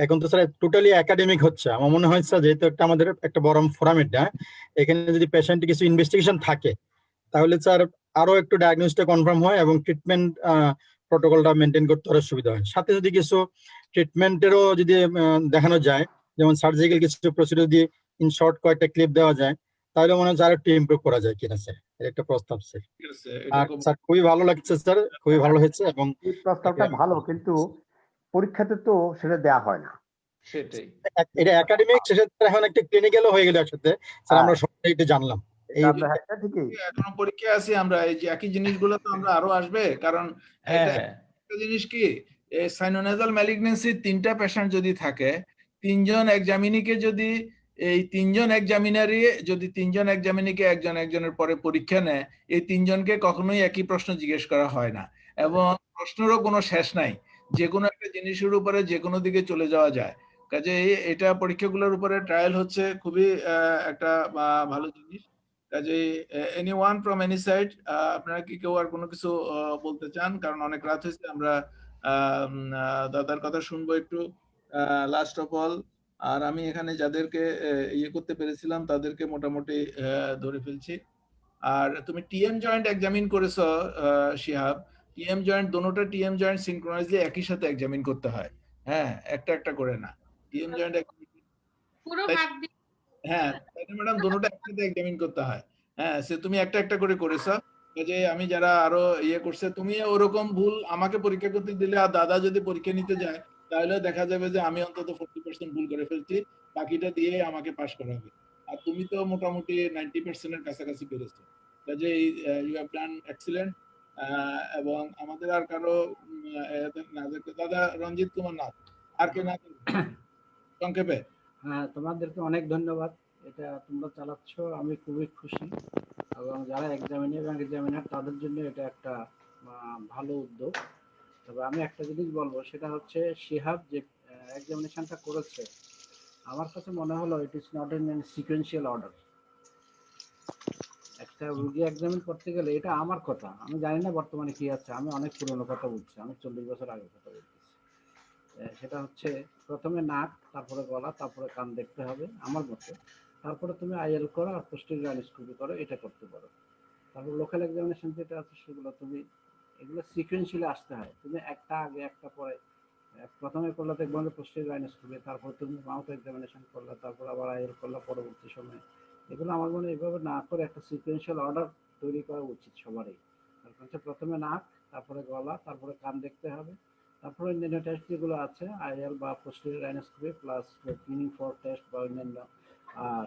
এখন তো স্যার টোটালি একাডেমিক হচ্ছে, আমার মনে হয় স্যার যেহেতু একটা আমাদের একটা বড় ফোরাম এটা, এখানে যদি পেশেন্টের কিছু ইনভেস্টিগেশন থাকে তাহলে স্যার আরো একটু ডায়াগনোসিসটা কনফার্ম হয় এবং ট্রিটমেন্ট প্রোটোকলটা মেনটেন করতে আরো সুবিধা হয়। সাথে যদি কিছু ট্রিটমেন্টেরও যদি দেখানো যায়, যেমন সার্জিক্যাল কিছু প্রসিডিউর দিয়ে ইন শর্ট কয়েকটা ক্লিপ দেওয়া যায়, তাহলে মনে হয় আরো একটু ইমপ্রুভ করা যায় কিনা স্যার, এর একটা প্রস্তাব স্যার। আর স্যার খুবই ভালো লাগছে স্যার, খুবই ভালো হয়েছে। এবং এই প্রস্তাবটা ভালো, কিন্তু পরীক্ষাতে তো সেটা দেয়া হয় না। সেটাই, এটা একাডেমিক, সেক্ষেত্রে এখন একটা ক্লিনিক্যালও হয়ে গেল একসাথে স্যার, আমরা সবাই এটা জানলাম। এই এখনো পরীক্ষা আছি আমরা, এই যে একই জিনিসগুলো তো আমরা আরো আসবে, কারণ এটা একটা জিনিস কি, সাইনোনাজাল ম্যালিগন্যান্সি 3টা পেশেন্ট যদি থাকে, 3জন এক্সামিনিকে যদি এই 3জন এক্সামিনারই যদি 3জন এক্সামিনিকে একজন একজনের পরে পরীক্ষা নেয়, এই 3জনকে কখনোই একই প্রশ্ন জিজ্ঞেস করা হয় না, এবং প্রশ্নেরও কোনো শেষ নাই, যে কোনো একটা জিনিসের উপরে যে কোনো দিকে চলে যাওয়া যায়। কাজে এটা পরীক্ষাগুলোর উপরে ট্রায়াল হচ্ছে, খুবই একটা ভালো জিনিস। কাজে এনিওয়ান ফ্রম এনি সাইড, আপনারা কি কেউ আর কোনো কিছু বলতে চান? কারণ অনেক রাত হয়েছে, আমরা দাদার কথা শুনবো একটু লাস্ট অফ অল। আর আমি এখানে যাদেরকে ইয়ে করতে পেরেছিলাম তাদেরকে মোটামুটি ধরে ফেলছি। আর তুমি টিএম জয়েন্ট এক্সামিন করেছো শিহাব, টিএম জয়েন্ট, দোনোটা টিএম জয়েন্ট সিনক্রোনাইজলি একই সাথে এক্সামিন করতে হয়, হ্যাঁ একটা একটা করে না, টিএম জয়েন্ট পুরো হাত দিয়ে, হ্যাঁ ম্যাডাম দোনোটা একসাথে এক্সামিন করতে হয়। হ্যাঁ সে তুমি একটা একটা করে করেছো, যে আমি যারা আরো ইয়ে করছে, তুমি ওরকম ভুল আমাকে পরীক্ষা করতে দিলে আর দাদা যদি পরীক্ষা নিতে যায়, তাহলে দেখা যাবে যে আমি অন্তত 40% ভুল করে ফেলছি, বাকিটা দিয়ে আমাকে পাস করা হবে। আর তুমি তো মোটামুটি 90% এর কাছাকাছি পেরেছো, কাজে ইউ হ্যাভ ডান এক্সিলেন্ট। এবং আমাদের আর কারো দাদা রঞ্জিত কুমার নাথ, আর কে না সংক্ষেপে? হ্যাঁ, তোমাদেরকে অনেক ধন্যবাদ, এটা তোমরা চালাচ্ছ, আমি খুবই খুশি। এবং যারা এক্সামিনার তাদের জন্য এটা একটা ভালো উদ্যোগ। তবে আমি একটা জিনিস বলবো, সেটা হচ্ছে শিহাব যে এক্সামিনেশনটা করেছে, আমার কাছে মনে হলো it is not in sequential order. একটা রুগী এক্সামিন করতে গেলে, এটা আমার কথা, আমি জানি না বর্তমানে কি আছে, আমি অনেক পুরনো কথা বলছি, আমি 40 বছর আগে কথা বলতেছি। সেটা হচ্ছে প্রথমে নাক, তারপরে গলা, তারপরে কান দেখতে হবে আমার মতে, তারপরে তুমি আইএল করো আর পোস্টেরিয়র আইনোস্কোপি করো, এটা করতে পারো। তারপর লোকাল এক্সামিনেশন যেটা আছে সেগুলো তুমি, এগুলো সিকোয়েন্সিয়ালি আসতে হয়, তুমি একটা আগে একটা পরে, প্রথমে করলে দেখবো পোস্টেরিয়র আইনোস্কোপি, তারপর তুমি মাউথ এক্সামিনেশন করলে, তারপর আবার আইএল করলে পরবর্তী সময়ে। এগুলো আমার মনে হয় এইভাবে না করে একটা সিকোয়েন্সিয়াল অর্ডার তৈরি করা উচিত সবারই। তারপর হচ্ছে প্রথমে নাক, তারপরে গলা, তারপরে কান দেখতে হবে, তারপরে অন্যান্য টেস্ট যেগুলো আছে আইএল বা posterior rhinoscopy plus cleaning for test বা অন্যান্য। আর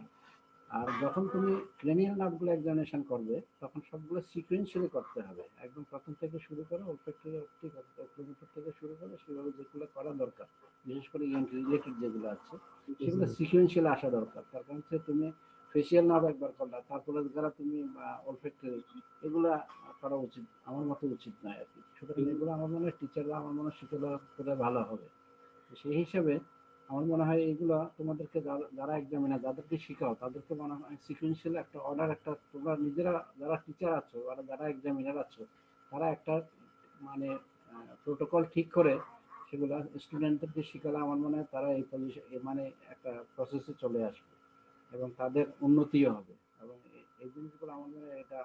আর যখন তুমি ক্রেনিয়াল নার্ভগুলো এক্সামিনেশন করবে, তখন সবগুলো সিকোয়েন্সিয়ালি করতে হবে, একদম প্রথম থেকে শুরু করে ওলফ্যাক্টরি অপটিক অক্লুমিটার থেকে শুরু করে সেভাবে যেগুলো করা দরকার, বিশেষ করে ইএনটি রিলেটেড যেগুলো আছে সেগুলো সিকোয়েন্সিয়ালি আসা দরকার। তার কারণ হচ্ছে তুমি ফেসিয়াল নার্ভ একবার করলা, তারপরে যারা তুমি ওলফ্যাক্টরি, এগুলা করা উচিত আমার মতে উচিত নয় আর কি। সুতরাং এগুলো আমার মনে হয় টিচাররা আমার মনে হয় সেগুলো করে ভালো হবে। সেই হিসাবে আমার মনে হয় এগুলো তোমাদেরকে যারা এক্সামিনার যাদেরকে শেখাও তাদেরকে মনে হয় সিকুয়েন্সিয়াল একটা অর্ডার, একটা তোমরা নিজেরা যারা টিচার আছো আর যারা এক্সামিনার আছো তারা একটা মানে প্রোটোকল ঠিক করে সেগুলো স্টুডেন্টদেরকে শেখালে আমার মনে হয় তারা এই পজিশন মানে একটা প্রসেসে চলে আসবে এবং তাদের উন্নতিও হবে। এবং এই জিনিসগুলো আমার মনে হয় এটা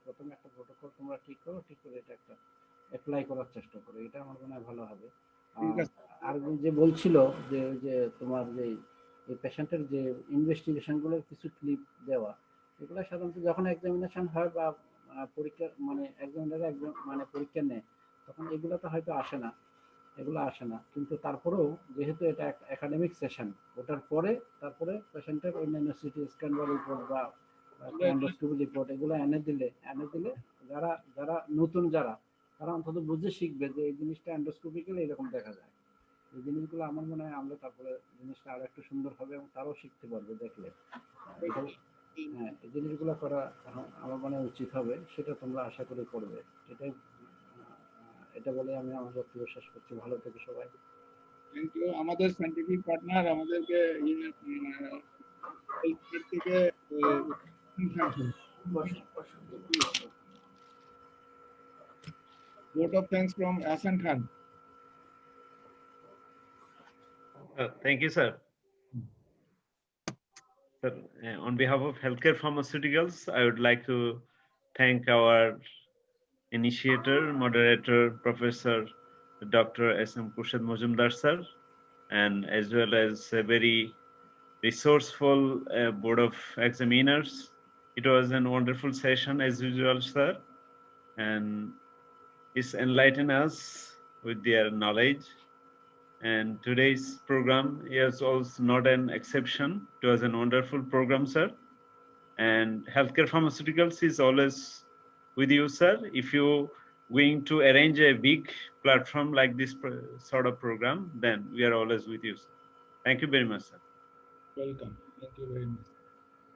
প্রথমে একটা প্রোটোকল তোমরা ঠিক করো, ঠিক করে এটা একটা অ্যাপ্লাই করার চেষ্টা করো, এটা আমার মনে হয় ভালো হবে। আর যে বলছিল যে তোমার যে এই পেশেন্টের যে ইনভেস্টিগেশনগুলোর কিছু ক্লিপ দেওয়া, এগুলো সাধারণত যখন এক্সামিনেশন হয় বা পরীক্ষা মানে এক্সামিনার একদম মানে পরীক্ষা নেয় তখন এগুলো তো হয়তো আসে না, এগুলো আসে না, কিন্তু তারপরেও যেহেতু এটা একাডেমিক সেশন, ওটার পরে তারপরে পেশেন্টের অন্যান্য সিটি স্ক্যান বা রিপোর্ট বা এন্ডোস্কোপি রিপোর্ট এগুলো এনে দিলে যারা যারা নতুন যারা তারা অন্তত বুঝে শিখবে যে এই জিনিসটা এন্ডোস্কোপিক্যালি এরকম দেখা যায়। এই জিনিসগুলো আমার মনে হয় আমরা তারপরে জিনিসটা আরো একটু সুন্দর হবে এবং তারাও শিখতে পারবে দেখলে। হ্যাঁ, এই জিনিসগুলো করা আমার মনে হয় উচিত হবে, সেটা তোমরা আশা করি করবে। এটাই এটা বলে আমি আমার বক্তব্য শেষ করছি। ভালো থেকো সবাই। Thank you. আমাদের সায়েন্টিফিক পার্টনার আমাদেরকে থেকে vote of thanks from Ahsan Khan. Thank you, sir. Sir, on behalf of Healthcare Pharmaceuticals, I would like to thank our initiator, moderator, Professor Dr. S.M. Khurshid Majumdar, sir, and as well as a very resourceful board of examiners. It was a wonderful session as usual, sir, and it's enlightened us with their knowledge. And today's program is also not an exception. It was a wonderful program, sir. And Healthcare Pharmaceuticals is always with you, sir. If you going to arrange a big platform like this sort of program, then we are always with you, sir. Thank you very much, sir. Welcome. Thank you very much.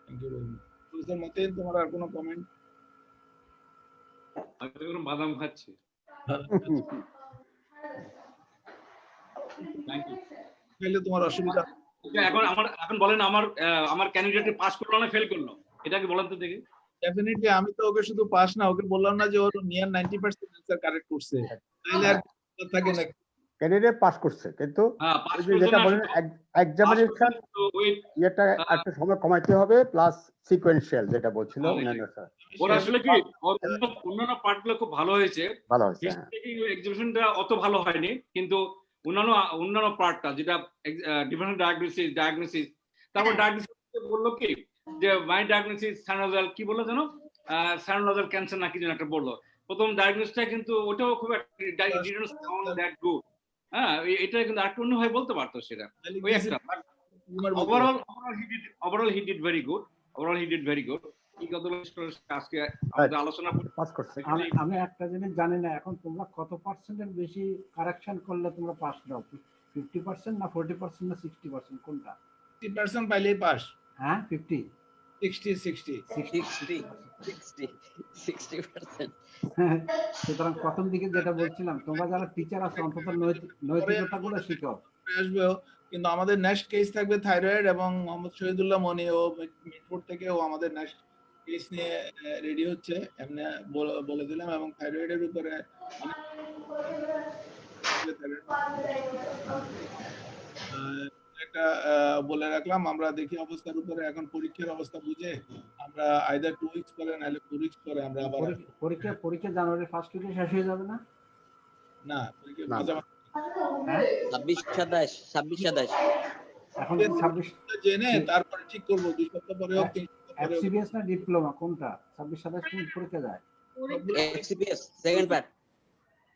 Thank you very much. Professor Mateen, তোমার আর কোনো comment? আমি তো এখন বাদাম খাচ্ছি। Thank you. তাহলে তোমার অসুবিধা এখন বলেন আমার ক্যান্ডিডেট পাস করলো না ফেল করলো, এটা কি বলেন তো দেখি। ডেফিনেটলি আমি তো ওকে শুধু পাস না, ওকে বললাম না যে ওর নিয়ার 90% অ্যানসার কারেক্ট করছে, তাহলে আর থাকে না। ক্যান্ডিডেট পাস করছে, কিন্তু যেটা বলেন এক্সামিনেশন এটা একটা সময় কমাইতে হবে, প্লাস সিকোয়েন্সিয়াল যেটা বলছিল অন্যান্য স্যার। ওর আসলে কি অন্যান্য পার্টগুলো খুব ভালো হয়েছে, ভালো হয়েছে। এক্সিবিশনটা অত ভালো হয়নি, কিন্তু অন্যান্য পার্টটা যেটা ডিফারেন্ট ডায়াগনোসিস তারপর ডায়াগনোসিস বললো কি যে মাই ডায়াগনোসিস সাইনোনাসাল কি বললো জানো, সাইনোনাসাল ক্যান্সার না কি যেন একটা বললো প্রথম ডায়াগনোসিসটা, কিন্তু ওটাও খুব দ্যাট গুড। হ্যাঁ, এটা কিন্তু আর অন্য ভাবে বলতে পারতো সেটা ওই একটা। Overall he did very good, এই কথাগুলো আজকে আমাদের আলোচনা করছি। আমি একটা জিনিস জানি না, এখন তোমরা কত পার্সেন্টের বেশি কারেকশন করলে তোমরা পাস দাও? 50% না 40% না 60% কোনটা? 50% পাইলেই পাস। হ্যাঁ 50 60%। সুতরাং প্রথম দিকে যেটা বলছিলাম, তোমরা যারা টিচার আছো অন্তত নৈতিকতাগুলো শিখাও। আসবেও, কিন্তু আমাদের নেক্সট কেস থাকবে থাইরয়েড, এবং মোহাম্মদ শহীদুল্লাহ মনি ও মিরপুর থেকে ও আমাদের নেক্সট কেস নিয়ে রেডি হচ্ছে, এমনি বলে দিলাম। এবং থাইরয়েডের উপরে একটা বলে রাখলাম, আমরা দেখি অবস্থার উপরে, এখন পরীক্ষার অবস্থা বুঝে আমরা আইদার 2 উইকস পরে নাহলে 4 উইকস পরে আমরা আবার পরীক্ষা জানুয়ারি ফার্স্ট উইকে শেষ হয়ে যাবে না? না, পরীক্ষা মাঝামাঝি 26-27 এখন 26 জেনে তারপরে ঠিক করব 2 সপ্তাহ পরে হোক 3 সপ্তাহ পরে। এফসিবিএস না ডিপ্লোমা কোনটা? 26-27 কোন পরীক্ষা যায়? FCPS second part.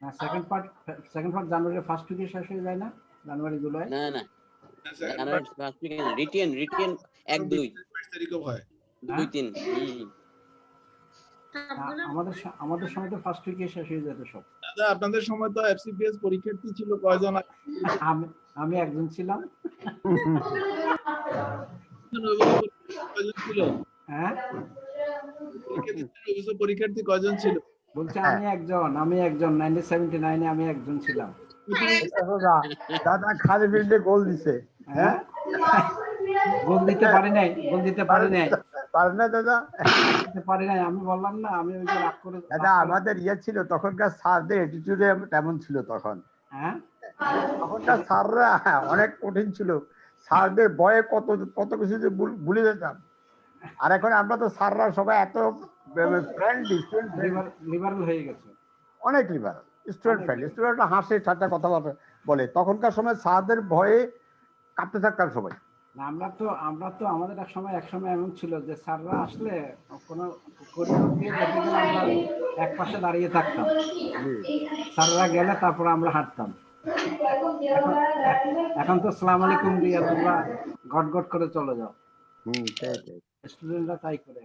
না, সেকেন্ড পার্ট জানুয়ারি ফার্স্ট উইকে শেষ হয়ে যায় না? জানুয়ারি জুলাই না জানুয়ারি ফার্স্ট উইকে রিটেন 1-2 তারিখও হয় 2-3। আমাদের সময় তো ফার্স্ট উইকে শেষ হয়ে যেত সব। দাদা আপনাদের সময় তো এফসিপিএস পরীক্ষার্থী ছিল কয়জন? আমি একজন ছিলাম। হ্যাঁ, পরীক্ষার্থী কয়জন ছিল? বলছে আমি একজন 1979 আমি একজন ছিলাম। দাদা খালি ফিল্ডে গোল দিছে। হ্যাঁ গোল দিতে পারি নাই, গোল দিতে পারি নাই, পারেন না দাদা? দিতে পারি নাই, আমি বললাম না, আমি ওই যে রাগ করে দাদা আমাদের ইয়ে ছিল তখনকার স্যারদের অ্যাটিটিউডে তেমন ছিল তখন। হ্যাঁ তখনকার স্যাররা অনেক কঠিন ছিল, স্যারদের ভয়ে কত কত কিছু যে ভুলে যেতাম। আর এখন আমরা তো স্যাররা সবাই এত ফ্রেন্ডলি, স্টুডেন্ট লিবারেল হয়ে গেছে, অনেক লিবারেল, স্টুডেন্ট ফ্রেন্ডলি, স্টুডেন্টরা হাসে ঠাট্টা কথা বলে। তখনকার সময় স্যারদের ভয়ে কাঁপতে থাকতাম সবাই। আমরা তো আমাদের এক সময় এমন ছিল যে স্যাররা আসলে কোনো করিডোর দিয়ে যেতে গেলে আমরা এক পাশে দাঁড়িয়ে থাকতাম, স্যাররা গেলে তারপরে আমরা হাঁটতাম। এখন তো সালাম আলাইকুম দিয়ে তোমরা গট গট করে চলে যাও, স্টুডেন্টরা তাই করে।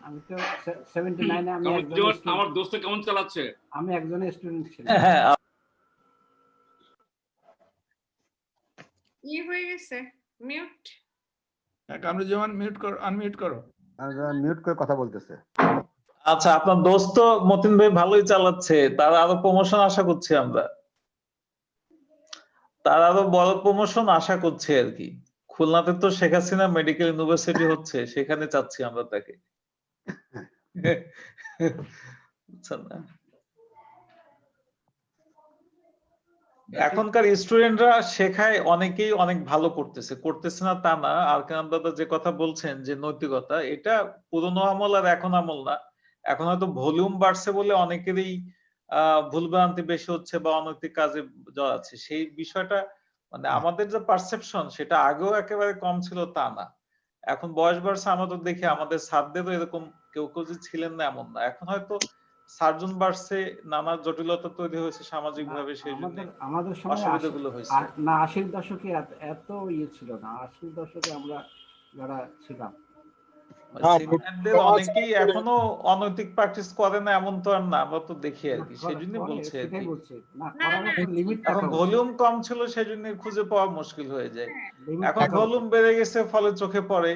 আমি তো 79 আমি আমার দোস্ত কেমন চালাচ্ছে, আমি একজন স্টুডেন্ট ছিলাম। ই হয়ে গেছে মিউট। কামরুজ্জামান মিউট করো, আনমিউট করো। মিউট করে কথা বলতেছে। আচ্ছা, আপনার দোস্ত মতিন ভাই ভালোই চালাচ্ছে, তার আরো প্রমোশন আশা করছি আমরা, তার আরো বড় প্রমোশন আশা করছি আর কি। খুলনাতে তো শেখ হাসিনা মেডিকেল ইউনিভার্সিটি হচ্ছে, সেখানে চাচ্ছি আমরা তাকে। বুঝছেন না? এখনকার স্টুডেন্টরা শেখায় অনেকেই অনেক ভালো করতেছে না তা না। আর কারণ দাদা যে কথা বলছেন যে নৈতিকতা, এটা পুরোনো আমল আর এখন আমল না। এখন হয়তো ভলিউম বাড়ছে বলে অনেকেরই ভুলভ্রান্তি বেশি হচ্ছে বা অনৈতিক কাজে জড়াচ্ছে, সেই বিষয়টা মানে আমাদের যে পারসেপশন সেটা আগেও একেবারে কম ছিল তা না। এখন বয়স বাড়ছে, আমরা তো দেখি আমাদের স্যারদেরও এরকম কেউ কেউ যে ছিলেন না এমন না। এখন হয়তো সার্জন বাড়ছে, নানা জটিলতা তৈরি হয়েছে সামাজিক ভাবে, সেই জন্য আমাদের সময় অসুবিধাগুলো হয়েছে। না 80-র দশকে এত ইয়ে ছিল না, 80-র দশকে আমরা যারা ছিলাম অনেকেই এখনো অনৈতিক প্র্যাকটিস করে না এমন তো আর না, আমরা তো দেখি আর কি, সেই জন্য বলছি আর কি। এখন ভলিউম কম ছিল সেই জন্য খুঁজে পাওয়া মুশকিল হয়ে যায়, এখন ভলিউম বেড়ে গেছে ফলে চোখে পড়ে।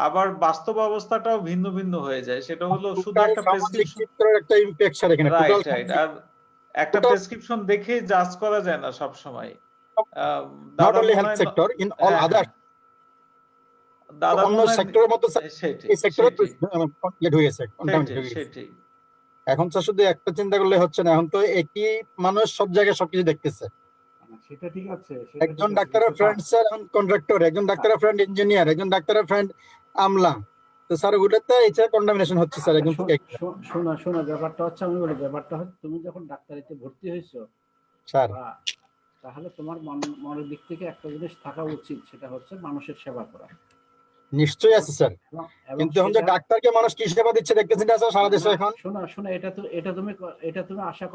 আবার বাস্তব অবস্থাটাও ভিন্ন ভিন্ন হয়ে যায়, সেটা হলো শুধু একটা প্রেসক্রিপশন, রাইট রাইট, আর একটা প্রেসক্রিপশন দেখে জাজ করা যায় না সব সময়। not only health sector, in all other অন্য সেক্টরের মতো এই সেক্টরে কমপ্লিট হয়ে গেছে, এখন তো শুধু একটা চিন্তা করলে হচ্ছে না, এখন তো একই মানুষ সব জায়গায় সবকিছু দেখতেছে। সেটা ঠিক আছে, একজন ডাক্তারের ফ্রেন্ড স্যার এখন কন্ট্রাক্টর, একজন ডাক্তারের ফ্রেন্ড ইঞ্জিনিয়ার, একজন ডাক্তারের ফ্রেন্ড আমলা, তো স্যার ওগুলোতে এইচআর কন্টামিনেশন হচ্ছে স্যার একদম। শোনো ব্যাপারটা হচ্ছে, আমি বলি ব্যাপারটা হচ্ছে তুমি যখন ডাক্তারিতে ভর্তি হয়েছো স্যার, তাহলে তোমার মনের দিক থেকে একটা জিনিস থাকা উচিত, সেটা হচ্ছে মানুষের সেবা করা। নিশ্চয়ই আছে স্যার, কিন্তু এখন যে ডাক্তারকে মানুষ কি সেবা দিচ্ছে দেখতেছেন না স্যার সারা দেশে এখন। শোনো এটা তুমি আশা